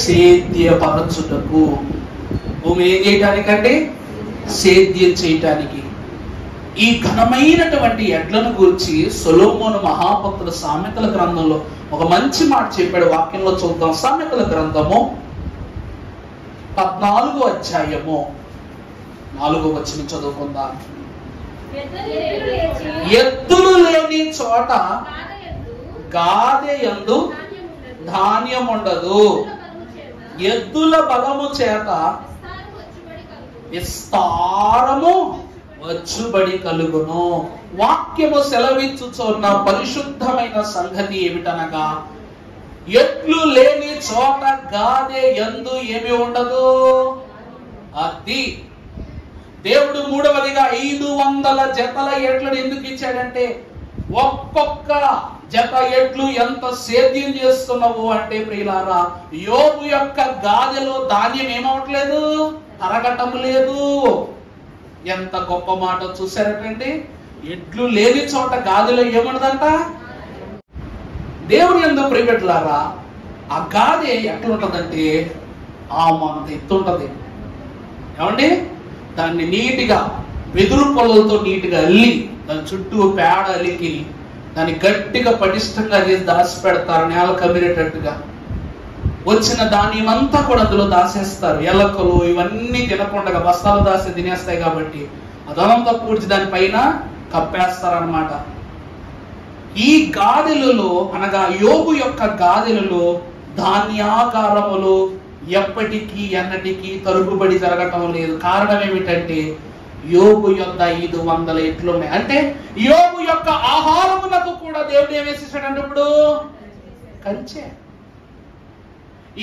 సేద్యపరచుటకు, భూమి ఏం చేయటానికండి? సేద్యం చేయటానికి. ఈ ఘనమైనటువంటి ఎడ్లను గురించి సొలొమోను మహాభక్తుడు సామెతల గ్రంథంలో ఒక మంచి మాట చెప్పాడు. వాక్యంలో చూద్దాం. సామెతల గ్రంథము 14వ అధ్యాయము 4వ వచనం చదువుకుందాం. ఎద్దులు లేని చోట గాదె యందు ధాన్యం ఉండదు, ఎద్దుల బలము చేత విస్తారము వచ్చుబడి కలుగును. వాక్యము సెలవిచ్చుచున్న పరిశుద్ధమైన సంగతి ఏమిటనగా, ఎట్లు లేని చోట గాదె యందు ఏమి ఉండదు. అది దేవుడు మూడవదిగా 500 జతల ఎడ్లను ఎందుకు ఇచ్చాడంటే, ఒక్కొక్క జత ఎడ్లు ఎంత సేద్యం చేస్తున్నావు అంటే ప్రియులారా, యోబు యొక్క గాదెలో ధాన్యం ఏమవట్లేదు, తరగటం లేదు. ఎంత గొప్ప మాట చూసారటండి. ఎడ్లు లేని చోట గాదెలో ఏముండదంట. దేవుని యందు ప్రియబిడ్డలారా, ఆ గాదె ఎట్లుంటదంటే అంత ఎత్తు ఉంటది. ఏమండి, దాన్ని నీటిగా వెదురు పొలలతో నీటిగా అల్లి దాని చుట్టూ పేడ అలికి దాన్ని గట్టిగా పటిష్టంగా చేసి దాచి పెడతారు, నేల కమ్మిరేటట్టుగా. వచ్చిన ధాన్యం అంతా కూడా అందులో దాసేస్తారు. ఎలకలు ఇవన్నీ తినకుండా బస్తాలు దాసి తినేస్తాయి కాబట్టి అదంతా పూడ్చి దానిపైన కప్పేస్తారనమాట. ఈ గాదెలలో అనగా యోబు యొక్క గాదెలలో ధాన్యాకారములు ఎప్పటికీ ఎన్నటికీ తరుగుబడి జరగటం లేదు. కారణం ఏమిటంటే, యోబు యొక్క 500 ఎడ్లు ఉన్నాయి. అంటే యోబు యొక్క ఆహారమునకు కూడా దేవుడు ఏమేసేసాడంటే ఇప్పుడు కంచె.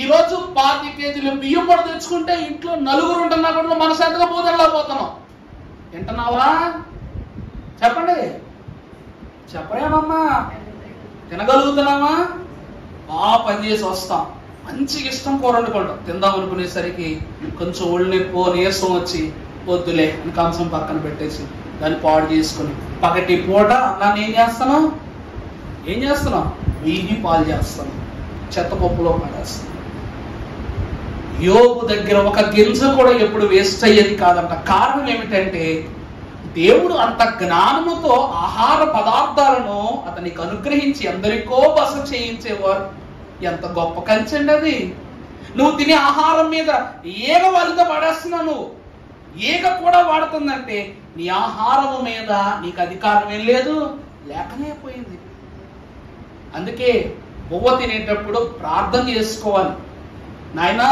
ఈరోజు 5 కేజీలు బియ్యం కూడా తెచ్చుకుంటే ఇంట్లో 4 ఉంటున్నా కూడా మనశాంతిగా భోజనంలో పోతున్నాం. తింటున్నావా? చెప్పండి, చెప్పరేమమ్మా? తినగలుగుతున్నామా? బాగా పనిచేసి వస్తాం, మంచిగా ఇష్టం కూర వండుకుంటాం. తిందాం అనుకునేసరికి కొంచెం ఒళ్ళు నొప్పి నీరసం వచ్చి వద్దులే అని కంచం పక్కన పెట్టేసి దాన్ని పాడు చేసుకుని పగటి పూట అన్నాన్ని ఏం చేస్తున్నాం? వీధి పాలు చేస్తాం, చెత్తపప్పులో పడేస్తాం. యోబు దగ్గర ఒక గింజ కూడా ఎప్పుడు వేస్ట్ అయ్యేది కాదంట. కారణం ఏమిటంటే, దేవుడు అంత జ్ఞానముతో ఆహార పదార్థాలను అతనికి అనుగ్రహించి ఎందరికో బస చేయించేవారు. ఎంత గొప్ప కంచండి అది. నువ్వు తినే ఆహారం మీద ఏగ వాళ్ళతో పడేస్తున్నావు. ఏగ కూడా వాడుతుందంటే నీ ఆహారము మీద నీకు అధికారం ఏం లేదు, లేకనే పోయింది. అందుకే బువ్వ తినేటప్పుడు ప్రార్థన చేసుకోవాలి. నాయనా,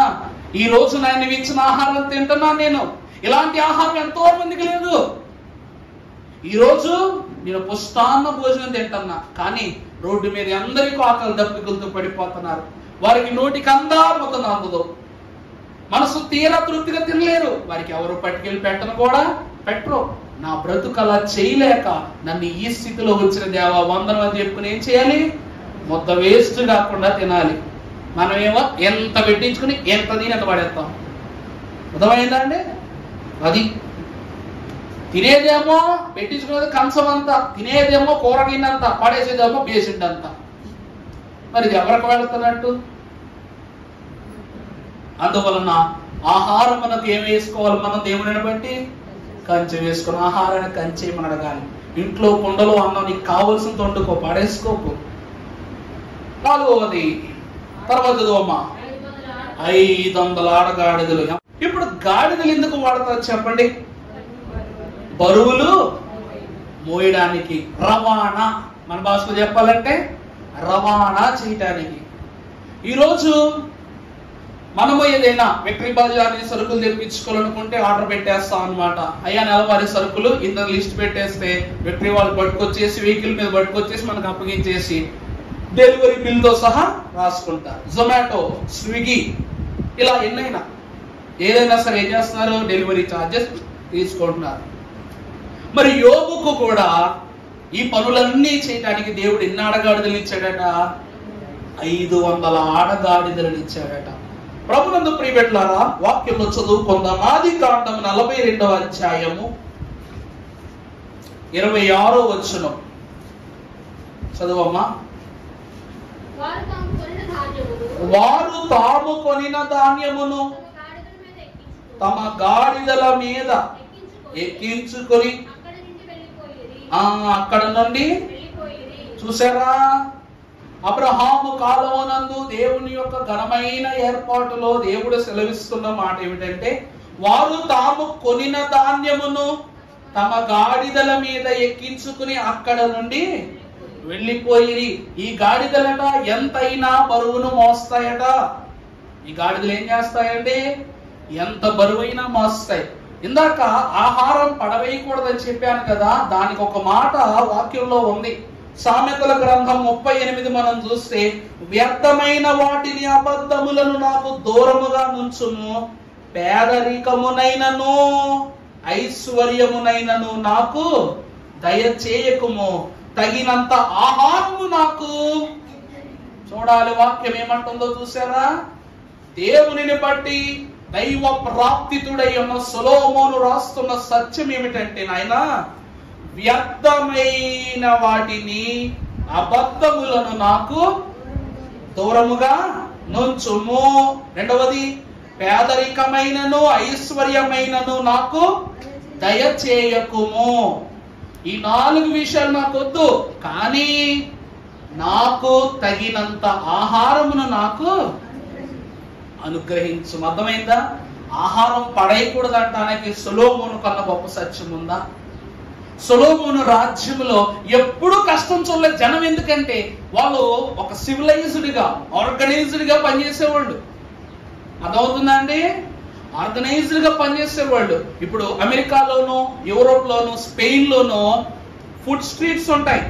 ఈ రోజు నాయన ఇచ్చిన ఆహారం తింటున్నాను నేను. ఇలాంటి ఆహారం ఎంతో మందికి లేదు. ఈరోజు నేను పుష్టాన్న భోజనం తింటున్నా, కానీ రోడ్డు మీద అందరికీ ఆకలి దప్పికలతో పడిపోతున్నారు. వారికి నోటికి అందదు, మనసు తీరా తృప్తిగా తినలేరు. వారికి ఎవరు పట్టుకెళ్ళి పెట్టను కూడా పెట్టరు. నా బ్రతుకు అలా చేయలేక నన్ను ఈ స్థితిలో వచ్చిన దేవా వందనం అని చెప్పుకుని ఏం చేయాలి? మొత్త వేస్ట్ కాకుండా తినాలి. మనమేమో ఎంత పెట్టించుకుని ఎంత తిని ఎంత పడేస్తాం. అర్థమైందా అండి? అది తినేదేమో పెట్టించుకునేది కంచం అంతా, తినేదేమో కూర గిన్నంతా, పడేసేదేమో బేసిండ్ అంతా. మరి ఇది ఎవరికి వెళుతున్నట్టు? అందువలన ఆహారం మనకు ఏం వేసుకోవాలి? మనం దేవుడిని బట్టి కంచె వేసుకుని ఆహారాన్ని కంచె మనం అడగాలి. ఇంట్లో కుండలో అన్నం నీకు కావలసిన వండుకో, పడేసుకోకు. 4వది తర్వాత దోమ 500 ఆడగాడిదలు. ఇప్పుడు గాడిదలు ఎందుకు వాడతారు చెప్పండి? బరువులు మోయడానికి, రవాణా, మన భాషలో చెప్పాలంటే రవాణా చేయటానికి. ఈరోజు మనము ఏదైనా విక్టరీ బజార్ సరుకులు తెప్పించుకోవాలనుకుంటే ఆర్డర్ పెట్టేస్తాం అనమాట. అయ్యా నెలవారీ సరుకులు ఇంత లిస్ట్ పెట్టేస్తే విక్టరీ వాళ్ళు పట్టుకొచ్చేసి వెహికల్ మీద పట్టుకొచ్చేసి మనకు అప్పగించేసి డెలివరీ బిల్తో సహా రాసుకుంటారు. జొమాటో, స్విగ్గీ ఇలా ఎన్నైనా ఏదైనా సరే ఏం చేస్తున్నారు? డెలివరీ ఛార్జెస్ తీసుకుంటున్నారు. మరి యోబుకు కూడా ఈ పనులన్నీ చేయడానికి దేవుడు ఎన్ని ఆడగాడిదలు ఇచ్చాడట? 500 ఆడగాడిదలను ఇచ్చాడట. ప్రభునందు ప్రియబిడ్డలారా, వాక్యంలో చదువుకుందాం. ఆదికాండం 42వ అధ్యాయము 26వ వచనం చదువమ్మా. వారు తాము కొనిన ధాన్యమును తమ గాడిదల మీద ఎక్కించుకొని అక్కడ నుండి, చూసారా, అబ్రహాము కాలమునందు దేవుని యొక్క ఘనమైన ఏర్పాటులో దేవుడు సెలవిస్తున్న మాట ఏమిటంటే, వారు తాము కొనిన ధాన్యమును తమ గాడిదల మీద ఎక్కించుకుని అక్కడ నుండి వెళ్ళిపోయి. ఈ గాడిదలట ఎంతైనా బరువును మోస్తాయట. ఈ గాడిదలు ఏం చేస్తాయండి? ఎంత బరువైనా మోస్తాయి. ఇందాక ఆహారం పడవేయకూడదని చెప్పాను కదా, దానికి ఒక మాట వాక్యంలో ఉంది. సామెతల గ్రంథం 38 మనం చూస్తే, వ్యర్థమైన వాటిని అబద్ధములను నాకు దూరముగా నుంచుము, పేదరికమునైనను ఐశ్వర్యమునైనను నాకు దయచేయకుము, తగినంత ఆహారము నాకు. చూడాలి వాక్యం ఏమంటుందో చూసారా? దేవునిని బట్టి దైవ ప్రాప్తితుడై ఉన్న సొలొమోను రాస్తున్న సత్యం ఏమిటంటే, నాయనా, వ్యర్థమైన వాటిని అబద్ధములను నాకు దూరముగా నుంచుము. రెండవది, పేదరికమైనను ఐశ్వర్యమైనను నాకు దయచేయకుము. ఈ 4 విషయాలు నాకు వద్దు, కానీ నాకు తగినంత ఆహారమును నాకు అనుగ్రహించు. అర్థమైందా? ఆహారం పడేయకూడదంటానికి సొలొమోను కన్నా గొప్ప సత్యం ఉందా? సొలొమోను రాజ్యంలో ఎప్పుడు కష్టం చూడలేదు జనం. ఎందుకంటే వాళ్ళు ఒక సివిలైజ్డ్ గా, ఆర్గనైజ్డ్ గా పనిచేసేవాళ్ళు. అర్థమవుతుందా అండి? ఆర్గనైజ్డ్ గా పనిచేసేవాళ్ళు. ఇప్పుడు అమెరికాలోను, యూరోప్ లోను, స్పెయిన్ లోను ఫుడ్ స్ట్రీట్స్ ఉంటాయి.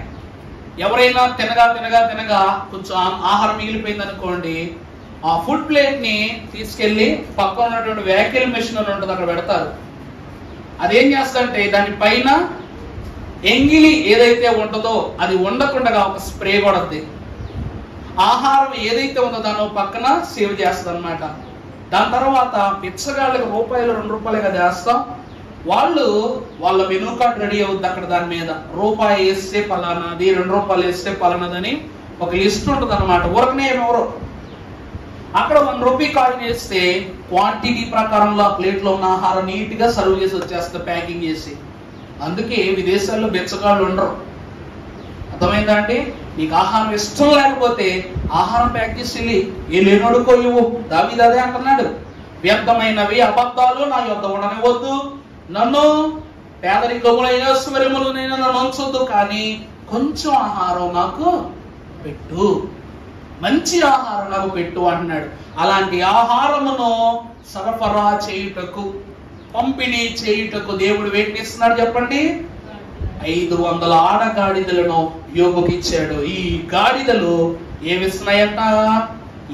ఎవరైనా తినగా తినగా తినగా కొంచెం ఆహారం మిగిలిపోయింది అనుకోండి, ఆ ఫుడ్ ప్లేట్ ని తీసుకెళ్లి పక్కన ఉన్నటువంటి వ్యాక్యూమ్ మెషిన్ అని ఉంటుంది, అక్కడ పెడతారు. అదేం చేస్తుందంటే దాని పైన ఎంగిలి ఏదైతే ఉంటుందో అది ఉండకుండా ఒక స్ప్రే కొడద్ది. ఆహారం ఏదైతే ఉందో దాని పక్కన సేవ్ చేస్తుంది అనమాట. దాని తర్వాత పిచ్చగాళ్ళకి ₹1, $2 చేస్తాం. వాళ్ళ మెనూ కార్డ్ రెడీ అవుద్ది. అక్కడ దాని మీద ₹1 వేస్తే పలానాది, ₹2 వేస్తే పలానాదని ఒక లిస్ట్ ఉంటుంది అనమాట. ఊరకనే ఎవరు అక్కడ ₹1 కాయిన్ వేస్తే క్వాంటిటీ ప్రకారంలో ఆ ప్లేట్ లో ఉన్న ఆహారం నీట్ గా సర్వ్ చేసి వచ్చేస్తుంది, ప్యాకింగ్ చేసి. అందుకే విదేశాల్లో బెచ్చగాళ్ళు ఉండరు. అర్థమైందా అండి? నీకు ఆహారం ఇష్టం లేకపోతే ఆహారం ప్యాక్ చేసి ఏ లేనోడుకో ఇవ్వు. దావీదు అదే అంటున్నాడు, వ్యర్థమైనవి అబద్ధాలు నా యొద్ద ఉండనివద్దు, నన్ను పేదరికములైన ఐశ్వర్యములనైనా నన్ను ఉంచొద్దు, కానీ కొంచెం ఆహారం నాకు పెట్టు, మంచి ఆహారం నాకు పెట్టు అంటున్నాడు. అలాంటి ఆహారమును సరఫరా చేయుటకు, పంపిణీ చేయుటకు దేవుడు వేటిస్తున్నాడు చెప్పండి? 500 ఆడగాడిదలను యోగుకి ఇచ్చాడు. ఈ గాడిదలు ఏమిస్తున్నాయంట?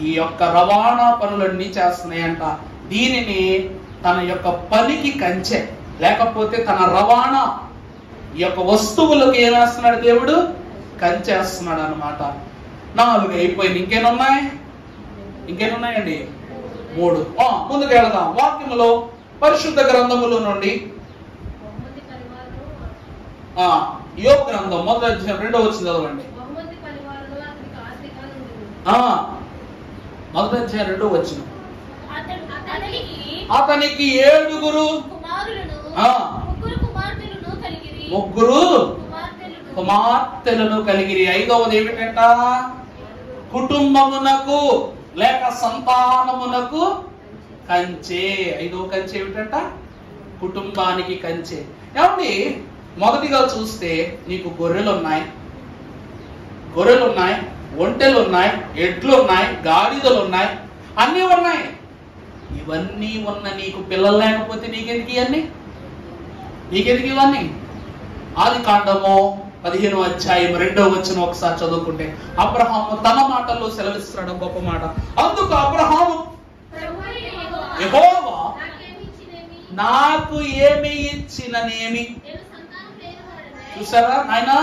ఈ యొక్క రవాణా పనులన్నీ చేస్తున్నాయంట. దీనిని తన యొక్క పనికి కంచె, లేకపోతే తన రవాణా ఈ యొక్క వస్తువులకు ఏమేస్తున్నాడు దేవుడు? కంచేస్తున్నాడు అనమాట. 4 అయిపోయింది. ఇంకేనున్నాయండి? 3. ముందుకు వెళదాం. వాక్యములో పరిశుద్ధ గ్రంథములో నుండి యోబు గ్రంథం 1వ అధ్యాయం 2వ వచనం చదవండి. 1వ అధ్యాయం 2వ వచనం. అతనికి 7 ముగ్గురు కుమార్తెలను కలిగిరి. 5వది ఏమిటంట? కుటుంబమునకు లేక సంతానమునకు కంచె. 5వ కంచె ఏమిటంట? కుటుంబానికి కంచె. ఏమండి, మొదటిగా చూస్తే నీకు గొర్రెలు ఉన్నాయి, ఒంటెలు ఉన్నాయి, ఎడ్లు ఉన్నాయి, గాడిదలు ఉన్నాయి, అన్నీ ఉన్నాయి. ఇవన్నీ ఉన్న నీకు పిల్లలు లేకపోతే నీకెందుకు ఇవన్నీ? ఇవన్నీ? ఆదికాండము 15వ అధ్యాయం 2వ వచనం ఒకసారి చదువుకుంటే, అబ్రహాము తన మాటల్లో సెలవిస్తున్నాడు గొప్ప మాట. అందుకు అబ్రహాము, యెహోవా నాకు ఏమి ఇచ్చిననేమి. చూసారా నాయనా,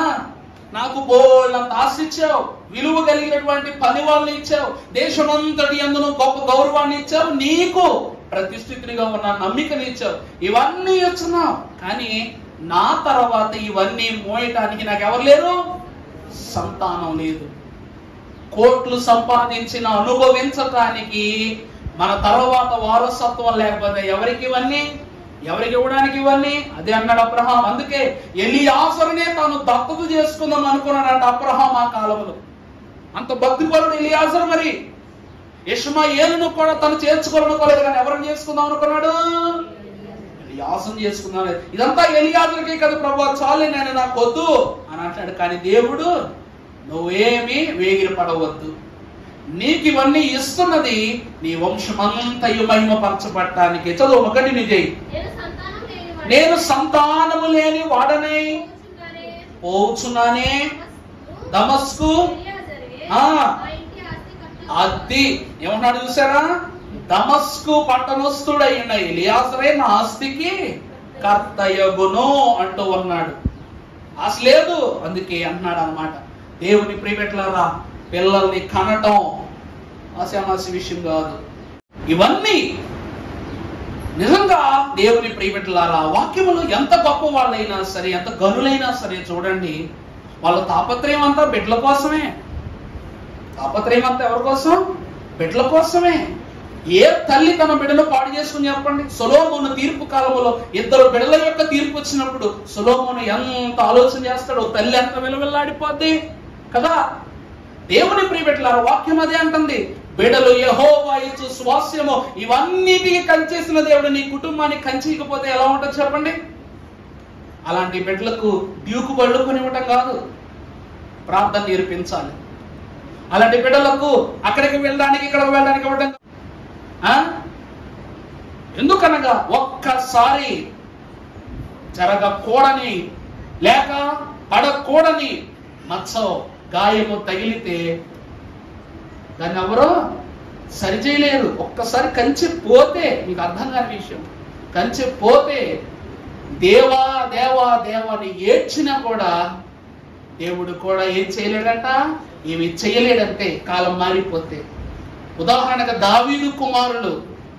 నాకు బోళ్ళంత ఆశ ఇచ్చావు, విలువ కలిగినటువంటి పని వాళ్ళని ఇచ్చావు, దేశమంతటి అందును గొప్ప గౌరవాన్ని ఇచ్చావు, నీకు ప్రతిష్ఠితునిగా ఉన్న నమ్మికని ఇచ్చావు, ఇవన్నీ ఇస్తున్నావు. కానీ నా తర్వాత ఇవన్నీ మోయటానికి నాకు ఎవరు లేరు? సంతానం లేదు. కోట్లు సంపాదించిన అనుభవించటానికి మన తర్వాత వారసత్వం లేకపోతే ఎవరికి ఇవ్వడానికి ఇవన్నీ? అదే అన్నాడు అబ్రహాం. అందుకే ఎలియాజరునే తాను దత్తత చేసుకుందాం అనుకున్నాడంట అబ్రహాం ఆ కాలంలో. అంత భక్తిపరుడు ఎలియాజరు. మరి ఇష్మాయేలును కూడా తను చేర్చుకోవాలనుకోలేదు, కానీ ఎవరిని చేసుకుందాం అనుకున్నాడు? ఎలియాజరును చేసుకున్నాడు. ఇదంతా ఎలియాజరుకే కదా ప్రభు, చాలు నేను నాకు వద్దు అని అంటాడు. కానీ దేవుడు, నువ్వేమీ వేగిరి పడవద్దు, నీకు ఇవన్నీ ఇస్తున్నది నీ వంశమంతయు మహిమపరచబడటానికి. చదువు, ఒకటి నిజయి. నేను సంతానము లేని వాడనై పోచున్నానే దమస్కు. అది ఏమన్నాడు చూసారా? దమస్కు పట్టణస్థుడైన ఎలియాజరే నా ఆస్తికి కర్తయగును అంటూ ఉన్నాడు. ఆశ లేదు అందుకే అన్నాడు అన్నమాట. దేవుని ప్రియబిడ్డలారా, పిల్లల్ని కనటం ఆశామాసి విషయం కాదు. ఇవన్నీ నిజంగా దేవుని ప్రియబిడ్డలారా, వాక్యములు ఎంత గొప్ప వాళ్ళైనా సరే, ఎంత గనులైనా సరే చూడండి, వాళ్ళ తాపత్రయం అంతా బిడ్డల కోసమే. తాపత్రయం అంతా ఎవరి కోసం? బిడ్డల కోసమే. ఏ తల్లి తన బిడ్డను పాడు చేసుకుని చెప్పండి? సొలొమోను తీర్పు కాలంలో ఇద్దరు బిడ్డల యొక్క తీర్పు వచ్చినప్పుడు సొలొమోను ఎంత ఆలోచన చేస్తాడో, తల్లి ఎంత విలువెల్లాడిపోద్ది కదా. దేవుని ప్రియబిడ్డలారా, వాక్యం అదే అంటుంది, బిడ్డలు యెహోవా ఇచ్చు స్వాస్యము. ఇవన్నిటికీ కంచేసిన దేవుడు నీ కుటుంబానికి కంచికపోతే ఎలా ఉంటుంది చెప్పండి? అలాంటి బిడ్డలకు డ్యూకు బళ్ళు కొనివ్వటం కాదు, ప్రార్థన నేర్పించాలి. అలాంటి బిడ్డలకు అక్కడికి వెళ్ళడానికి ఇక్కడికి వెళ్ళడానికి ఇవ్వటం. ఎందుకనగా ఒక్కసారి జరగకూడని లేక పడకూడని మచ్చ గాయము తగిలితే దాన్ని ఎవరో సరిచేయలేరు. ఒక్కసారి కంచి పోతే, మీకు అర్థం కాని విషయం, కంచి పోతే దేవా దేవా దేవాని ఏడ్చినా కూడా దేవుడు కూడా ఏం చేయలేడంట, ఏమి చేయలేడంటే కాలం మారిపోతే. ఉదాహరణగా దావీదు కుమారులు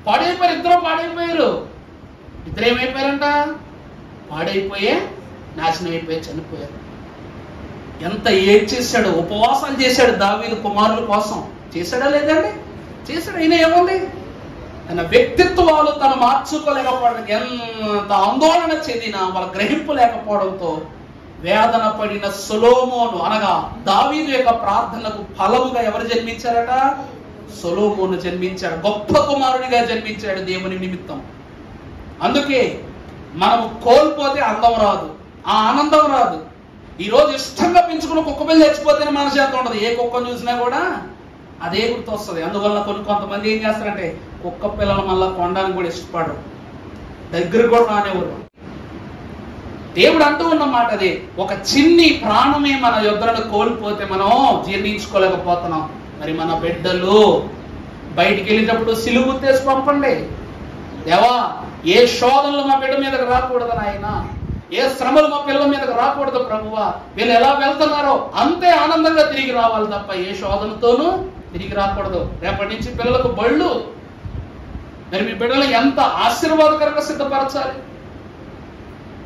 పాడైపోయారు, ఇద్దరు పాడైపోయారు. ఇద్దరు ఏమైపోయారంట? పాడైపోయే నాశనం అయిపోయి చనిపోయారు. ఎంత ఏడ్చేశాడు, ఉపవాసాలు చేశాడు దావీదు కుమారుల కోసం. చేశాడా లేదండి? చేశాడు. అయినా ఏముంది? తన వ్యక్తిత్వాలు తను మార్చుకోలేకపోవడం, ఎంత ఆందోళన చెందిన వాళ్ళ గ్రహింపు లేకపోవడంతో వేదన పడిన సొలొమోను అనగా దావీదు యొక్క ప్రార్థనకు ఫలముగా ఎవరు జన్మించారట? సొలొమోను జన్మించాడు. గొప్ప కుమారుడిగా జన్మించాడు దేవుని నిమిత్తం. అందుకే మనము కోల్పోతే అందం రాదు, ఆ ఆనందం రాదు. ఈరోజు ఇష్టంగా పెంచుకున్న కుక్క పిల్ల చచ్చిపోతేనే మన చేత ఉండదు. ఏ కుక్కను చూసినా కూడా అదే గుర్తు వస్తుంది. అందువల్ల కొంతమంది ఏం చేస్తారంటే కుక్క పిల్లలు మళ్ళా కొనడానికి కూడా ఇష్టపడరు, దగ్గర కూడా రానివ్వరు. దేవుడు అంటూ ఉన్న మాట అదే, ఒక చిన్ని ప్రాణమే మన యొద్దను కోల్పోతే మనం జీర్ణించుకోలేకపోతున్నాం. మరి మన బిడ్డలు బయటికి వెళ్ళేటప్పుడు సిలువు తెసి పంపండి. దేవా, ఏ శోధనలు మా బిడ్డ మీదకి రాకూడదు నాయన, ఏ శ్రమలు మా పిల్లల మీదకి రాకూడదు ప్రభువా. వీళ్ళు ఎలా వెళ్తున్నారో అంతే ఆనందంగా తిరిగి రావాలి తప్ప ఏ శోధనతోనూ తిరిగి రాకూడదు. రేపటి నుంచి పిల్లలకు బళ్ళు, మరి మీ బిడ్డలు ఎంత ఆశీర్వాదకరంగా సిద్ధపరచాలి.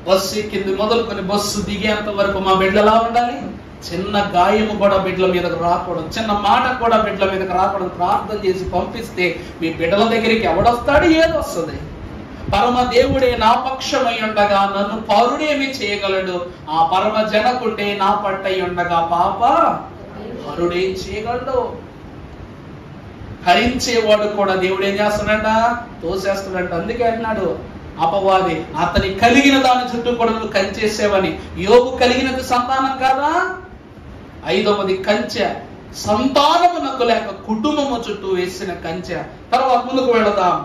బస్సు ఎక్కింది మొదలుకొని బస్సు దిగేంత వరకు మా బిడ్డలు ఎలా ఉండాలి? చిన్న గాయము కూడా బిడ్డల మీదకు రాకూడదు, చిన్న మాట కూడా బిడ్డల మీదకు రాకూడదు. ప్రార్థన చేసి పంపిస్తే మీ బిడ్డల దగ్గరికి ఎవడొస్తాడు? ఏది వస్తుంది? పరమ దేవుడే నా పక్షమై ఉండగా నన్ను పరుడేమి చేయగలడు? ఆ పరమ జనకుడే నా పట్టై ఉండగా పాప పరుడేం చేయగలడు? హరించేవాడు కూడా దేవుడు ఏం చేస్తాడంట? తోసేస్తాడంట. అందుకే అన్నాడు అపవాది, అతని కలిగిన దాని చుట్టూ కూడా నువ్వు కంచేసేవని. యోబు కలిగినది సంతానం కాదా? 5వది కంచె, సంతానమునకు లేక కుటుంబము చుట్టూ వేసిన కంచె. తర్వాత ముందుకు వెళదాం.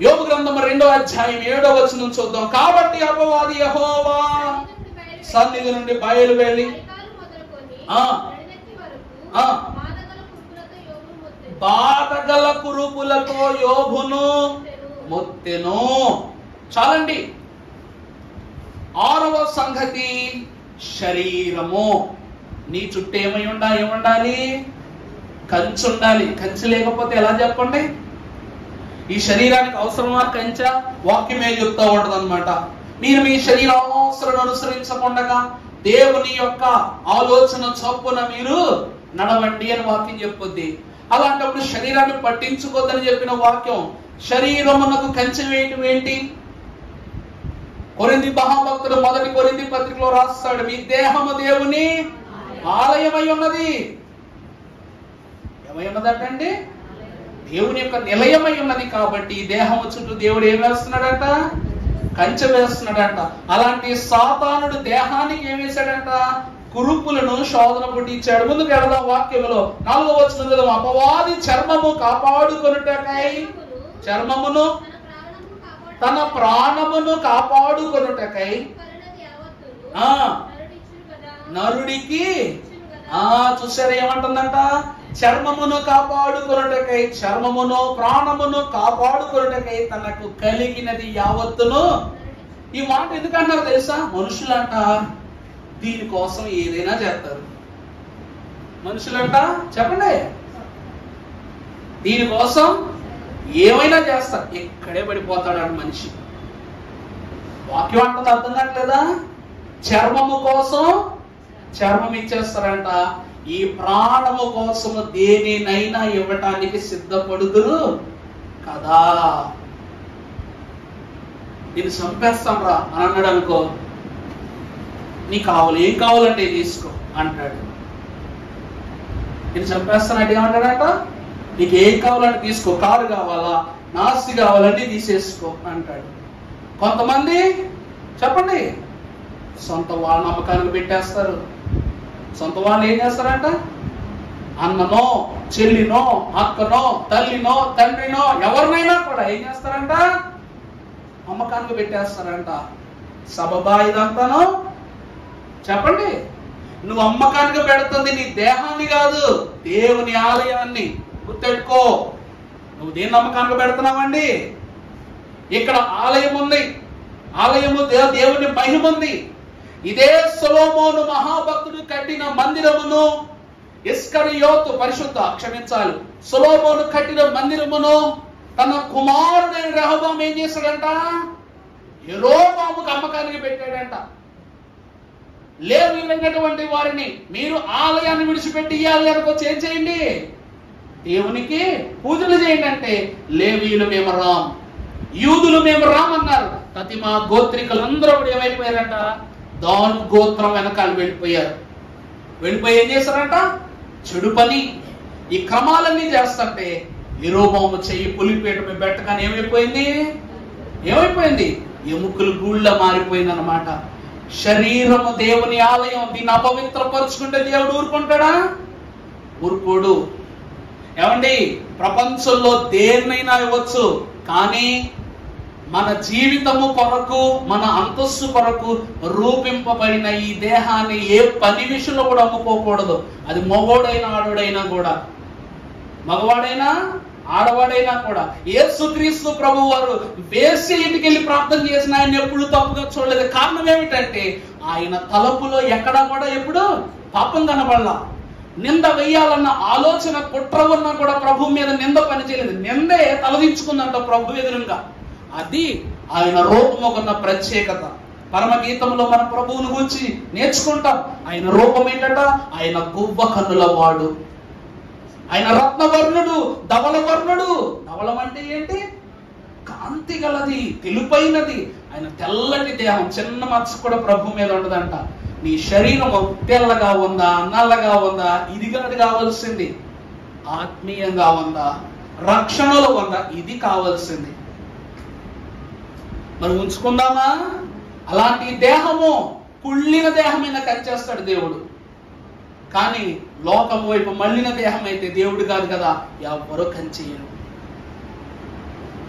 యోబు గ్రంథం 2వ అధ్యాయం 7వ వచనం చూద్దాం. కాబట్టి అపవాది యెహోవా సన్నిధి నుండి బయలు వెళ్ళి బాధగల కురుపులతో యోబును మొత్తెను. చాలండి. 6వ సంగతి శరీరము. నీ చుట్టూ ఏముండాలి? కంచె ఉండాలి. కంచె లేకపోతే ఎలా చెప్పండి? ఈ శరీరానికి అవసరమా కంచె? వాక్యమే చెప్తా ఉండదు అనమాట. మీరు మీ శరీర అవసరం అనుసరించకుండా దేవుని యొక్క ఆలోచన చొప్పున మీరు నడవండి అని వాక్యం చెప్పుద్ది. అలాంటప్పుడు శరీరాన్ని పట్టించుకోద్దని చెప్పిన వాక్యం శరీరమునకు కంచె వేయటం ఏంటి? కొరింథీ మహాభక్తుడు 1 కొరింథీ పత్రికలో రాస్తాడు, మీ దేహము దేవుని ఆలయమై ఉన్నది. ఏమై ఉన్నదంటే దేవుని యొక్క నిలయమై ఉన్నది. కాబట్టి ఈ దేహము చుట్టూ దేవుడు ఏం వేస్తున్నాడంట? కంచె వేస్తున్నాడంట. అలాంటి సాతానుడు దేహానికి ఏం వేశాడంట? కురుపులను శోధన పుట్టించాడు. ముందుకు వెళదాం వాక్యములో 4వ వచనం. అపవాది చర్మము కాపాడుకొనుటకై చర్మమును తన ప్రాణమును కాపాడుకొనుటకై నరుడికి చూసారు ఏమంటుందంట? చర్మమును కాపాడుకొనుటకై, చర్మమును ప్రాణమును కాపాడుకొనుటకై తనకు కలిగినది యావత్తును. ఈ మాట ఎందుకన్నారు తెలుసా? మనుషులంట దీనికోసం ఏదైనా చేస్తారు. మనుషులంట చెప్పండి, దీనికోసం ఏమైనా చేస్తారు. ఇక్కడే పడిపోతాడు అని మనిషి. వాక్యం అంటుంది, అర్థం కావట్లేదా? చర్మము కోసం చర్మం ఇచ్చేస్తారంట. ఈ ప్రాణము కోసము దేనినైనా ఇవ్వటానికి సిద్ధపడుతురు కదా. నేను చంపేస్తాం రా అని అన్నాడు అనుకో, నీకు కావాలి, ఏం కావాలంటే తీసుకో అంటాడు. నేను చంపేస్తానంటే ఏమంటాడంట? నీకు ఏం కావాలంటే తీసుకో, కారు కావాలా, నాస్తి కావాలంటే తీసేసుకో అంటాడు. కొంతమంది చెప్పండి, సొంత వాళ్ళ నమ్మకానికి పెట్టేస్తారు. సొంత వాళ్ళు ఏం చేస్తారంట? అన్ననో, చెల్లినో, అక్కనో, తల్లినో, తండ్రినో, ఎవరినైనా కూడా ఏం చేస్తారంట? అమ్మకానికి పెట్టేస్తారంట. సబబా ఇదంతాను? చెప్పండి, నువ్వు అమ్మకానికి పెడుతుంది నీ దేహాన్ని కాదు, దేవుని ఆలయాన్ని. గుర్తెట్టుకో, నువ్వు దేని నమ్మకానికి పెడుతున్నావండి? ఇక్కడ ఆలయం ఉంది, ఆలయము దేవుని మహిమ ఉంది. ఇదే సొలొమోను మహాభక్తుడు కట్టిన మందిరమును ఇస్కరియోతు క్షమించాలి సొలొమోను కట్టిన మందిరమును తన కుమారుడైన రెహబాము ఏం చేశాడంట? యెరోబాముకు అమ్మకానికి పెట్టాడంట. లేవీయులైనటువంటి వారిని మీరు ఆలయాన్ని విడిచిపెట్టి ఈ ఆలయానికి వచ్చి ఏం చేయండి? దేవునికి పూజలు చేయండి అంటే, లేవీయులు మేము రాం, యూదులు మేము రామన్నారు. ప్రతిమా గోత్రికులందరూ కూడా ఏమైపోయారంట? దాను గోత్రం వెనకాల వెళ్ళిపోయారు. వెళ్ళిపోయి ఏం చేశారంట? చెడు పని. ఈ క్రమాలన్నీ చేస్తుంటే యెరోబాము చెయ్యి పులిపేట మీద పెట్టగానే ఏమైపోయింది? ఎముకలు గూళ్ళ మారిపోయింది అన్నమాట. శరీరము దేవుని ఆలయం, దీన్ని అపవిత్రపరుచుకుంటే దేవుడు ఊరుకుంటాడా? ఊరుకోడు. ఏమండి, ప్రపంచంలో దేన్నైనా ఇవ్వచ్చు, కానీ మన జీవితము కొరకు, మన అంతస్తు కొరకు రూపింపబడిన ఈ దేహాన్ని ఏ పని విషయంలో కూడా అమ్ముకోకూడదు. అది మగవాడైనా ఆడవాడైనా కూడా, మగవాడైనా ఆడవాడైనా కూడా. యేసుక్రీస్తు ప్రభు వారు వేసి ఇంటికి వెళ్ళి ప్రార్థన చేసిన ఆయన ఎప్పుడు తప్పుగా చూడలేదు. కారణం ఏమిటంటే ఆయన తలపులో ఎక్కడా కూడా ఎప్పుడు పాపం కనబడలా. నింద వెయ్యాలన్న ఆలోచన కుట్ర ఉన్నా కూడా ప్రభు మీద నింద పనిచేయలేదు. నిందే తలదించుకుందంట ప్రభు ఎదురుగా. అది ఆయన రూపముకున్న ప్రత్యేకత. పరమగీతంలో మన ప్రభువుని గురించి నేర్చుకుంటాం. ఆయన రూపం ఏంటంట? ఆయన గువ్వ కన్నుల వాడు, ఆయన రత్నవర్ణుడు, ధవలవర్ణుడు. ధవలం అంటే ఏంటి? కాంతి గలది, తెలుపైనది. ఆయన తెల్లటి దేహం, చిన్న మచ్చ కూడా ప్రభు మీద ఉండదంట. నీ శరీరము తెల్లగా ఉందా, నల్లగా ఉందా, ఇదిగా కావాల్సింది, ఆత్మీయంగా ఉందా, రక్షణలో ఉందా, ఇది కావాల్సింది. మరి ఉంచుకుందామా? అలాంటి దేహము కుళ్ళిన దేహమైన కరిచేస్తాడు దేవుడు. కానీ లోకం వైపు మళ్ళిన దేహం అయితే దేవుడు కాదు కదా, ఎవరో కంచేయరు.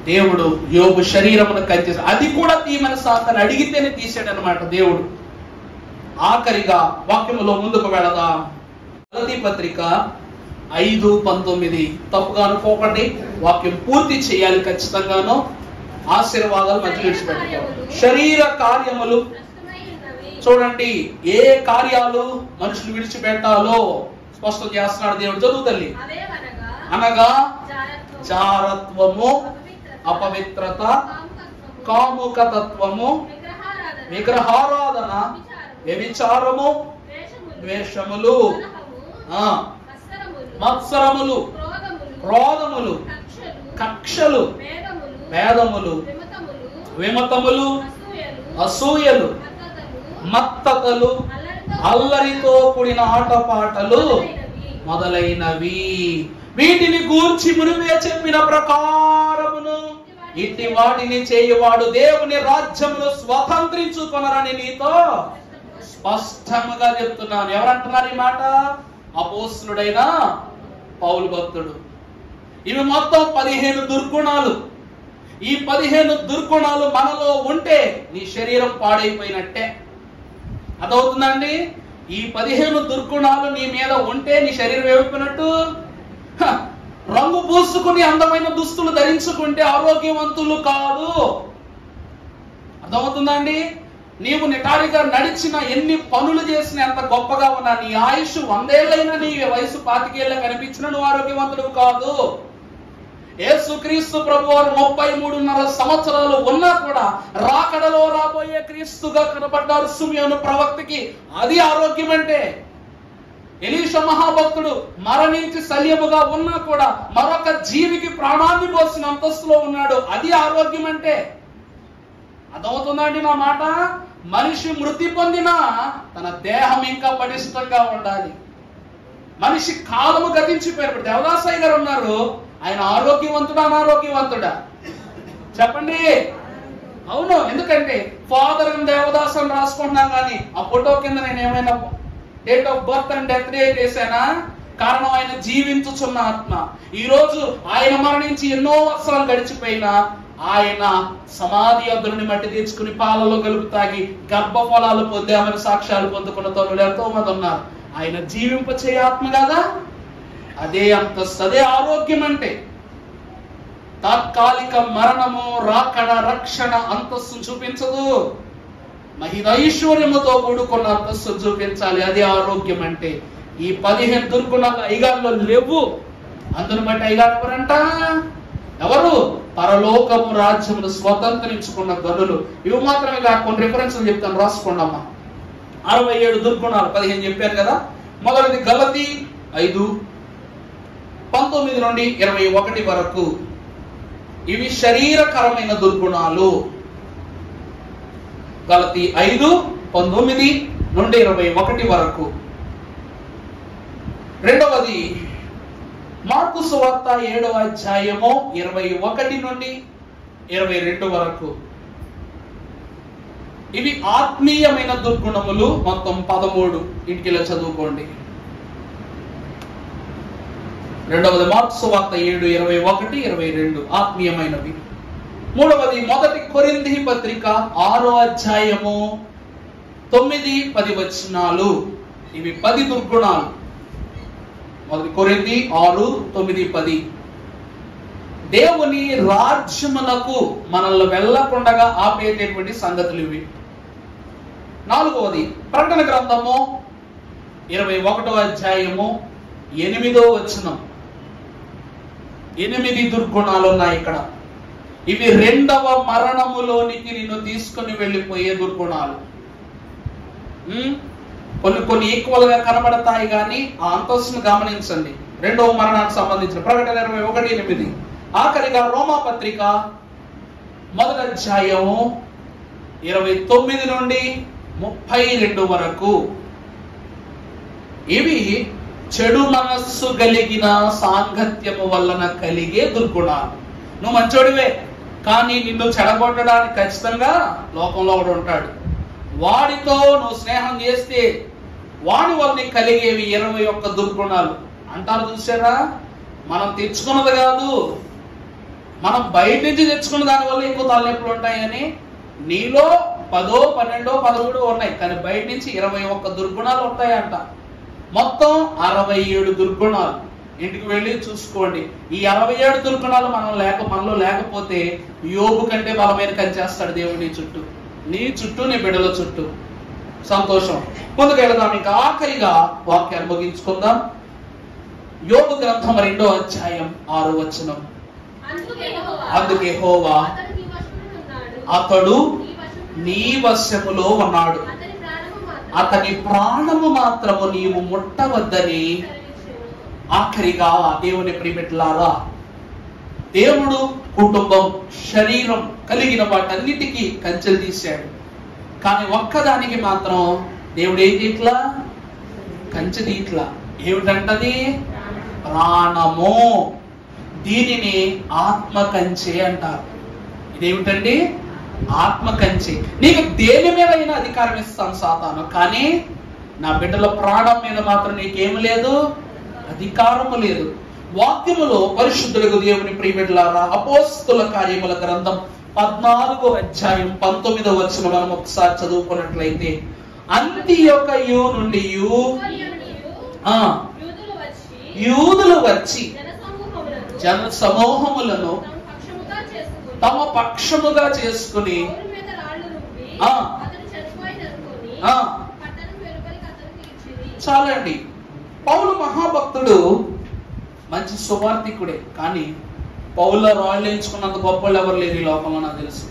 దేవుడు యోబు శరీరమును కంచేసాడు. అది కూడా తీమని సాతాను అడిగితేనే తీసాడు అనమాట దేవుడు. ఆఖరిగా వాక్యములో ముందుకు వెళదాం. గలతీ పత్రిక 5:19. తప్పుగా అనుకోకండి, వాక్యం పూర్తి చేయాలి ఖచ్చితంగాను. ఆశీర్వాదాలు మధ్య విడిచిపెట్టుకోవాలి. శరీర కార్యములు చూడండి, ఏ కార్యాలు మనుషులు విడిచిపెట్టాలో స్పష్టం చేస్తున్నాడు దేవుడు. చదువు తల్లి. అనగా జారత్వము, అపవిత్రత, కాముకతత్వము, విగ్రహారాధన, వ్యభిచారము, ద్వేషములు, మత్సరములు, క్రోధములు, కక్షలు, భేదములు, విమతములు, అసూయలు, మత్తతలు, అల్లరితో కూడిన ఆటపాటలు మొదలైనవి. వీటిని గూర్చి మునిపే చెప్పిన ప్రకారమును ఇట్టి వాటిని చేయువాడు దేవుని రాజ్యమును స్వతంత్రించుకొనరని నీతో స్పష్టంగా చెప్తున్నాను. ఎవరంటున్నారు ఈ మాట? అపోస్తలుడైన పౌలు భక్తుడు. ఇవి మొత్తం 15 దుర్గుణాలు. ఈ 15 దుర్గుణాలు మనలో ఉంటే నీ శరీరం పాడైపోయినట్టే. అదవుతుందండి. ఈ 15 దుర్గుణాలు నీ మీద ఉంటే నీ శరీరం ఏమైపోయినట్టు. రంగు పూసుకుని అందమైన దుస్తులు ధరించుకుంటే ఆరోగ్యవంతులు కాదు. అర్థమవుతుందండి. నీవు నిటారిగా నడిచిన, ఎన్ని పనులు చేసిన, ఎంత గొప్పగా ఉన్నా, నీ ఆయుష్ 100 ఏళ్ళైనా నీ వయసు 25 ఏళ్ళ కనిపించిన నువ్వు ఆరోగ్యవంతుడు కాదు. యేసుక్రీస్తు ప్రభువారు 33.5 సంవత్సరాలు ఉన్నా కూడా రాకడలో రాబోయే క్రీస్తుగా కనబడ్డారు సిమియోను ప్రవక్తకి. అది ఆరోగ్యం అంటే. ఎలీషా మహాభక్తుడు మరణించి శల్యముగా ఉన్నా కూడా మరొక జీవికి ప్రాణాన్ని పోసిన అంతస్తులో ఉన్నాడు. అది ఆరోగ్యం అంటే. అర్థమవుతుందండి నా మాట. మనిషి మృతి పొందినా తన దేహం ఇంకా పటిష్టంగా ఉండాలి. మనిషి కాలము గతించిపోయినప్పుడు దేవదాసయ్య గారు ఉన్నారు. ఆయన ఆరోగ్యవంతుడా అనారోగ్యవంతుడా చెప్పండి? అవును. ఎందుకంటే ఫాదర్ అండ్ దేవదాస్ అని రాసుకుంటున్నాను, కానీ ఆ ఫోటో కింద నేను ఏమైనా date of birth and death date వేసానా? కారణం ఆయన జీవించుచున్న ఆత్మ. ఈ రోజు ఆయన మరణించి ఎన్నో వర్షాలు గడిచిపోయినా ఆయన సమాధి అద్దుని మట్టి తెచ్చుకుని పాలలో కలుపు తాగి గర్భఫలాలు పొందామని సాక్ష్యాలు పొందుకున్న తల్లులు ఎంతో మంది ఉన్నారు. ఆయన జీవింపచే ఆత్మ కదా. అదే అంతస్తు, అదే ఆరోగ్యం అంటే. తాత్కాలిక మరణము, రాకడ, రక్షణ అంతస్తు చూపించదు. మహిమైశ్వర్యముతో కూడుకున్న అంతస్తు చూపించాలి. అది ఆరోగ్యం అంటే. ఈ 15 దుర్గుణాలు అయ్యగారిలో లేవు. అందును బట్టి అయ్యగారు ఎవరంట? ఎవరు? పరలోకము రాజ్యమును స్వతంత్రించుకున్న గనులు. ఇవి మాత్రమే కాదు, కొన్ని రిఫరెన్స్లు చెప్తాను, రాసుకోండి అమ్మా. 67 దుర్గుణాలు 15 చెప్పాను కదా. మొదటిది గలతీ 5:19 నుండి 21 వరకు. ఇవి శరీరకరమైన దుర్గుణాలు. గలతీ 5:19 నుండి 21 వరకు. రెండవది మార్కు సువార్త 7వ అధ్యాయము 21 నుండి 22 వరకు. ఇవి ఆత్మీయమైన దుర్గుణములు. మొత్తం 13. ఇంటికిలా చదువుకోండి. రెండవది మార్కు సువార్త 7:21, 22 ఆత్మీయమైనవి. మూడవది మొదటి కొరింథీ పత్రిక 6వ అధ్యాయము 9-10 వచనాలు. ఇవి 10 దుర్గుణాలు. మొదటి కొరింథీ 6:9-10. దేవుని రాజ్యమునకు మనల్ని వెళ్ళకుండా ఆపేటటువంటి సంగతులు ఇవి. నాలుగవది ప్రకటన గ్రంథము 21వ అధ్యాయము 8వ వచనం. 8 దుర్గుణాలు ఉన్నాయి ఇక్కడ. ఇవి రెండవ మరణములోనికి నిన్ను తీసుకుని వెళ్ళిపోయే దుర్గుణాలు. కొన్ని ఈక్వల్ గా కనబడతాయి, కానీ ఆ అంతస్తును గమనించండి. రెండవ మరణానికి సంబంధించిన ప్రకటన 21:8. ఆఖరిగా రోమా పత్రిక 1వ అధ్యాయము 29 నుండి 32 వరకు. ఇవి చెడు మనస్సు కలిగిన సాంగత్యము వలన కలిగే దుర్గుణాలు. నువ్వు మంచోడివే, కానీ నిన్ను చెడగొట్టడానికి ఖచ్చితంగా లోకంలో ఒకడు ఉంటాడు. వాడితో నువ్వు స్నేహం చేస్తే వాడి వల్ల కలిగేవి 21 దుర్గుణాలు అంటారు. చూసారా? మనం తెచ్చుకున్నది కాదు, మనం బయట నుంచి తెచ్చుకున్న దానివల్ల ఎక్కువ తలనొప్పులు ఉంటాయని. నీలో 10, 12, 13 ఉన్నాయి, కానీ బయట నుంచి 21 దుర్గుణాలు ఉంటాయంట. మొత్తం 67 దుర్గుణాలు. ఇంటికి వెళ్ళి చూసుకోండి. ఈ 67 దుర్గుణాలు మనలో లేకపోతే యోబు కంటే బలమైన కంచేస్తాడు దేవుడు నీ చుట్టూ, నీ బిడ్డల చుట్టూ. సంతోషం. ముందుకు వెళదాం. ఇంకా ఆఖరిగా వాక్యాన్ని ముగించుకుందాం. యోబు గ్రంథం 2వ అధ్యాయం 6వ వచనం. అందుకే యెహోవా అతడు నీ వశములో ఉన్నాడు, అతని ప్రాణము మాత్రము నీవు ముట్టవద్దని. ఆఖరిగా దేవుని ప్రియమిట్లారా, దేవుడు కుటుంబం, శరీరం కలిగిన వాటన్నిటికీ కంచెలు తీశాడు. కానీ ఒక్కదానికి మాత్రం దేవుడు ఏం తీట్లా? కంచె తీట్లా. ఏమిటంటది? ప్రాణము. దీనిని ఆత్మ కంచె అంటారు. ఇదేమిటండి? ఆత్మ కంచె. నీకు దేని మీద అయినా అధికారం ఇస్తాను సాతాను, కానీ నా బిడ్డల ప్రాణం మీద మాత్రం నీకేమి లేదు, అధికారము లేదు. వాక్యములో పరిశుద్ధులకు దేవుని ప్రియబిడ్డలారా, అపోస్తలుల కార్యముల గ్రంథం 14వ అధ్యాయం 19వ వచనం మనం ఒకసారి చదువుకున్నట్లయితే, అంతియొకయు నుండి యూదులు వచ్చి జన సమూహములను తమ పక్షముగా చేసుకుని చాలండి. పౌలు మహాభక్తుడు, మంచి సువార్థికుడే, కానీ పౌల రాళ్ళు ఎంచుకున్నంత గొప్ప వాళ్ళు ఎవరు లేరు ఈ లోకంలో నాకు తెలుసు.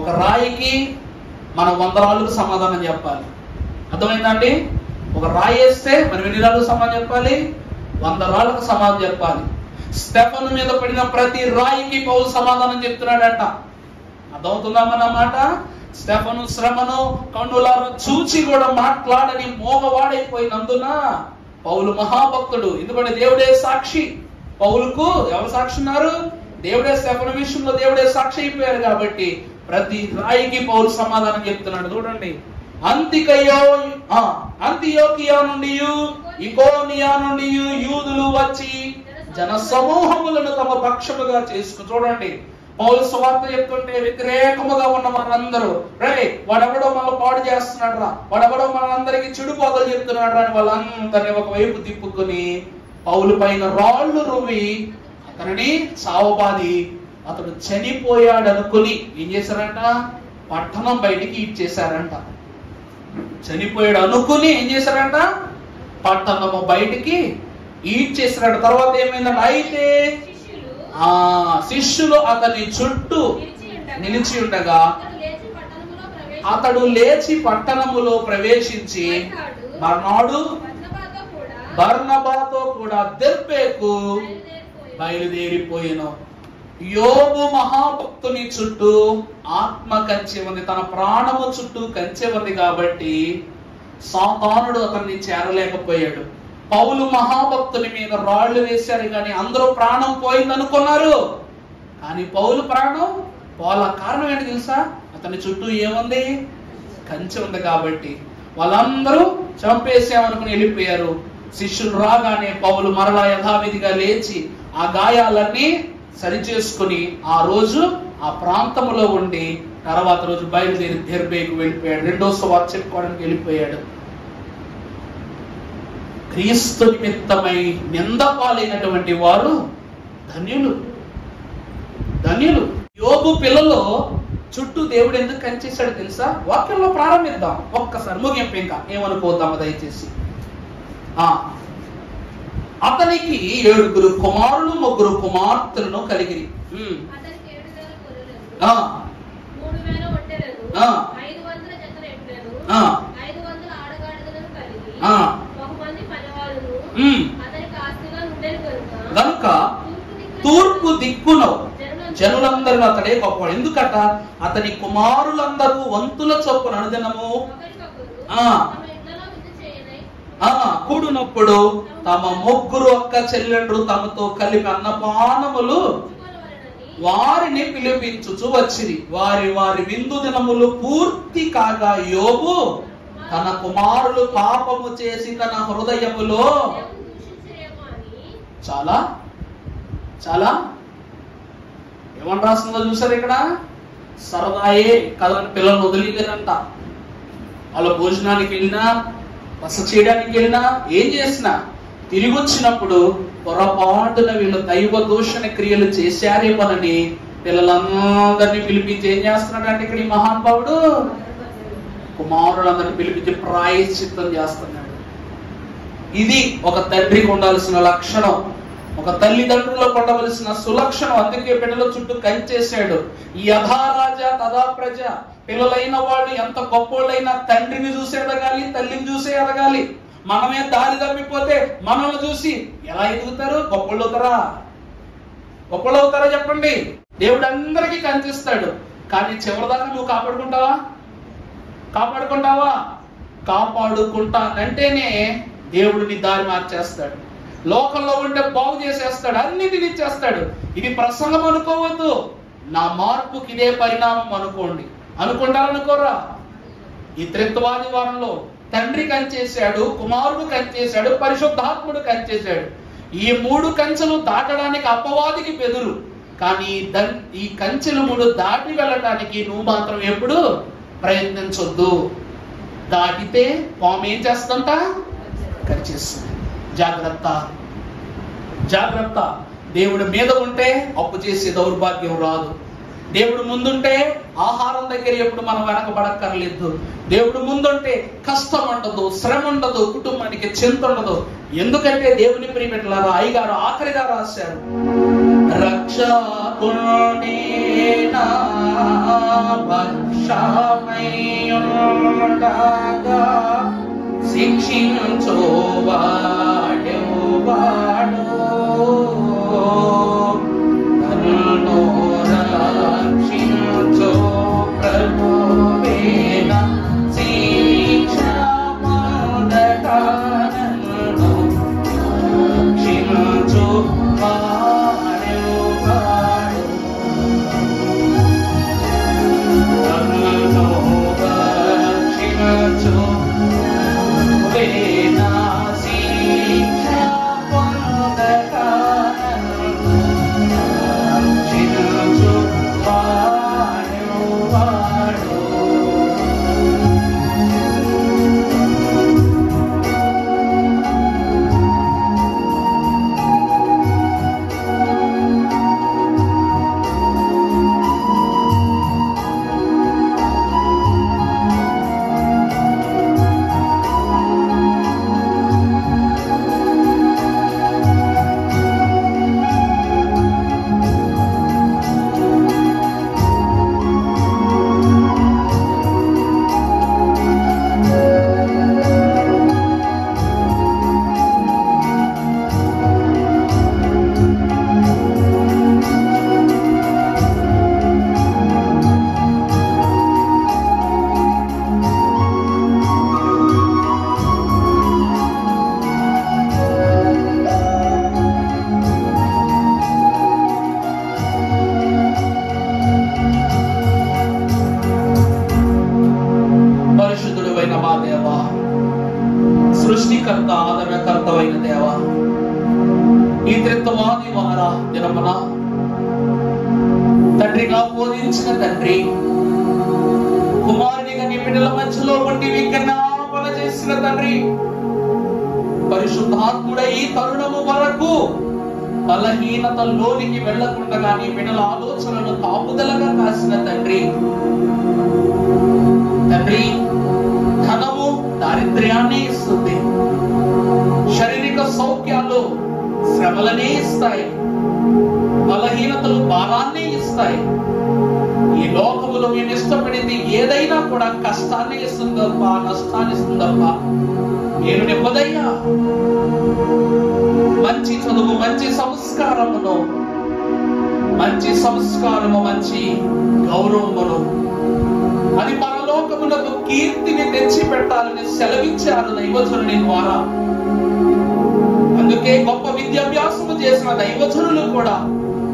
ఒక రాయికి మనం 100 రాళ్ళకు సమాధానం చెప్పాలి. అర్థమైందండి? ఒక రాయి వేస్తే మనం ఎన్ని రాళ్ళకు సమాధానం చెప్పాలి? 100 రాళ్ళకు సమాధానం చెప్పాలి. స్టెఫను మీద పడిన ప్రతి రాయికి పౌలు సమాధానం చెప్తున్నాడట. అర్థమవుతుందా మన మాట? స్టెఫను శ్రమను కన్నులారా చూచి కూడా మాట్లాడని మోగవాడైపోయినందున పౌలు మహాభక్తుడు. ఎందుకంటే దేవుడే సాక్షి. పౌలుకు ఎవరు సాక్షి ఉన్నారు? దేవుడే. స్టెఫను విషయంలో దేవుడే సాక్షి అయిపోయారు కాబట్టి ప్రతి రాయికి పౌలు సమాధానం చెప్తున్నాడు. చూడండి, అంతియోకియా నుండి ఇకోనియా నుండి యూదులు వచ్చి జన సమూహములను తమ పక్షముగా చేసుకు. చూడండి, పౌలు సువార్త చెప్తుంటే వ్యతిరేకముగా ఉన్న వారందరూ, రే వాడెవడో మనల్ని పాడు చేస్తున్నాడు రా, వాడెవడో మనందరికి చెడు బోధలు చెప్తున్నాడు రా అని వాళ్ళందరినీ ఒకవైపు తిప్పుకొని పౌలు పైన రాళ్ళు రువి అతనిని చావబాది అతడు చనిపోయాడు అనుకుని ఏం చేశారంట? పట్టణం బయటికి ఈడ్చేశారంట. చనిపోయాడు అనుకుని ఏం చేశారంట? పట్టణము బయటికి ఈడ్చేశారంట. తర్వాత ఏమైందంట? అయితే శిష్యులు అతని చుట్టూ నిలిచి ఉండగా అతడు లేచి పట్టణములో ప్రవేశించి మర్నాడు బర్నబాతో కూడా దెర్బేకు బయలుదేరిపోయాను. యోబు మహాభక్తుని చుట్టూ ఆత్మ కంచె ఉంది, తన ప్రాణము చుట్టూ కంచె ఉంది కాబట్టి సాతానుడు అతన్ని చేరలేకపోయాడు. పౌలు మహాభక్తుని మీద రాళ్లు వేశారు కానీ అందరూ ప్రాణం పోయింది అనుకున్నారు, కానీ పౌలు ప్రాణం పోల. కారణం ఏంటి తెలుసా? అతని చుట్టూ ఏముంది? కంచె ఉంది కాబట్టి వాళ్ళందరూ చంపేసామనుకుని వెళ్ళిపోయారు. శిష్యులు రాగానే పౌలు మరలా యథావిధిగా లేచి ఆ గాయాలన్నీ సరిచేసుకుని ఆ రోజు ఆ ప్రాంతంలో ఉండి తర్వాత రోజు బయలుదేరి దెర్బేకు వెళ్ళిపోయాడు. రెండో సువార్త చెప్పుకోవడానికి వెళ్ళిపోయాడు. క్రీస్తు నిమిత్తమై నింద పాలైనటువంటి వారు ధన్యులు, ధన్యులు. యోబు పిల్లలు చుట్టూ దేవుడు ఎందుకు కంచేశాడు తెలుసా? వాక్యంలో ప్రారంభిద్దాం ఒక్కసారి, ముగింపు ఇంకా ఏమనుకోద్దాము దయచేసి. అతనికి 7 కుమారులు 3 కుమార్తెలను కలిగిరి. గనుక తూర్పు దిక్కున జనులందరూ అతడే గొప్పవాడు. ఎందుకట? అతని కుమారులందరూ వంతుల చొప్పున అనుదినము కూడినప్పుడు తమ 3 అక్క చెల్లెండ్రు తమతో కలిపి అన్నపానములు వారిని పిలిపించుచు వచ్చిరి. వారి వారి విందు దినములు పూర్తి కాగా యోబు తన కుమారులు పాపము చేసి తన హృదయములో చాలా చాలా ఏమని రాస్తుందో చూసారు ఇక్కడ? సరదాయే కదని పిల్లలు వదిలేదంట. వాళ్ళ భోజనానికి వెళ్ళినా బస చేయడానికి వెళ్ళినా ఏం చేసినా తిరిగి వచ్చినప్పుడు పొరపాటున వీళ్ళు దైవ దూషణ క్రియలు చేశారేమోనని పిల్లలందరినీ పిలిపించి ఏం చేస్తున్నాడు ఇక్కడ ఈ మహానుభావుడు? కుమారులందరినీ పిలిపించి ప్రాయశ్చిత్తం చేస్తున్నాడు. ఇది ఒక తండ్రికి ఉండాల్సిన లక్షణం, ఒక తల్లిదండ్రులకు ఉండవలసిన సులక్షణం. అందుకే పిల్లల చుట్టూ కంచేశాడు. యథా రాజా తదా ప్రజ. పిల్లలైన వాళ్ళు ఎంత గొప్పోళ్ళైనా తండ్రిని చూసి ఎదగాలి, తల్లిని చూసి ఎదగాలి. మనమే దారి తప్పిపోతే మనల్ని చూసి ఎలా ఎదుగుతారు? గొప్పళ్ళు అవుతారా? గొప్పళ్ళు అవుతారా చెప్పండి? దేవుడు అందరికీ కనిపిస్తాడు, కానీ చివరిదాకా నువ్వు కాపాడుకుంటావా? కాపాడుకుంటావా? కాపాడుకుంటానంటేనే దేవుడు నీ దారి మార్చేస్తాడు. లోకంలో ఉంటే బాగు చేసేస్తాడు, అన్నిటిని ఇచ్చేస్తాడు. ఇది ప్రసంగం అనుకోవద్దు, నా మార్పుకి ఇదే పరిణామం అనుకోండి. అనుకుంటారనుకోరా? ఈ త్రిత్వాది వారంలో తండ్రి కంచేశాడు, కుమారుడు కంచేశాడు, పరిశుద్ధాత్ముడు కంచేశాడు. ఈ 3 కంచెలు దాటడానికి అపవాదికి బెదురు, కానీ ఈ కంచెలు 3 దాటి వెళ్ళటానికి నువ్వు మాత్రం ఎప్పుడు ప్రయత్నించొద్దు. దాటితే పాము ఏం చేస్తుందంట? కరిచేస్తుంది. జాగ్రత్త, జాగ్రత్త. దేవుడి మీద ఉంటే అప్పు చేసే దౌర్భాగ్యం రాదు. దేవుడు ముందుంటే ఆహారం దగ్గర ఎప్పుడు మనం వెనకబడక్కర్లేదు. దేవుడు ముందుంటే కష్టం ఉండదు, శ్రమ ఉండదు, కుటుంబానికి చింత ఉండదు. ఎందుకంటే దేవుని ప్రియబిడ్డలారా, అయ్యగారు ఆఖరిగా రాశారు, రక్షకుడే నా పక్షమై ఉండగా శిక్షించువాడెవడు, నన్ను రక్షించు ప్రభువే నా శిక్ష మొదట, నన్ను రక్షించు వాడెవడు, నన్ను రక్షించు నా శిక్ష పొందక, రక్షించు వాడెవడు. సృష్టికర్త, ఆదరణకర్తవైన దేవ, ఈ త్రిత్వవాది వార దినమున తండ్రిగా బోధించిన తండ్రి, కుమారునిగా నీ బిడ్డల మధ్యలో ఉండి విజ్ఞాపన చేసిన తండ్రి, పరిశుద్ధాత్ముడ ఈ తరుణము వరకు బలహీనతలోనికి వెళ్లకుండా నీ బిడ్డల ఆలోచనలు కాపుదలగా కాసిన తండ్రి, తండ్రి ధనము దారిద్ర్యాన్ని ఇస్తుంది, శారీరక సౌఖ్యాలు శ్రమలనే ఇస్తాయి, బలహీనతలు భారాన్ని ఇస్తాయి. ఈ లోకములో మేము ఇష్టపడింది ఏదైనా కూడా కష్టాన్ని ఇస్తుందప్ప, నష్టాన్ని ఇస్తుందప్ప. నేను నెమ్మదయ్యా మంచి చదువు, మంచి సంస్కారమును, మంచి గౌరవమును, అది పరలోకమునకు కీర్తిని తెచ్చి పెట్టాలని సెలవిచ్చారు దైవజనుని ద్వారా. అందుకే గొప్ప విద్యాభ్యాసము చేసిన దైవజనులు కూడా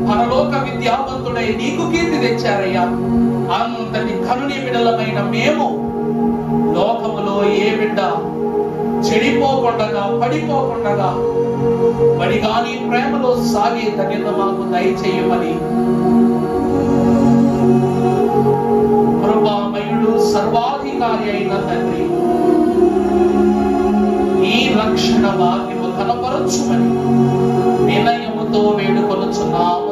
పరలోక విద్యావంతుడై నీకు కీర్తి తెచ్చారయ్యా. అంతటి కరుని బిడ్డలమైన మేము లోకములో ఏ బిడ్డ చెడిపోకుండా, పడిపోకుండా బడిగా నీ ప్రేమలో సాగే ధన్యత మాకు దయచేయమని కృపామయుడు, సర్వాధికారి అయిన తండ్రి, ఈ రక్షణ భాగ్యము కనపరచుమని వినయముతో వేడుకొనుచున్నాము.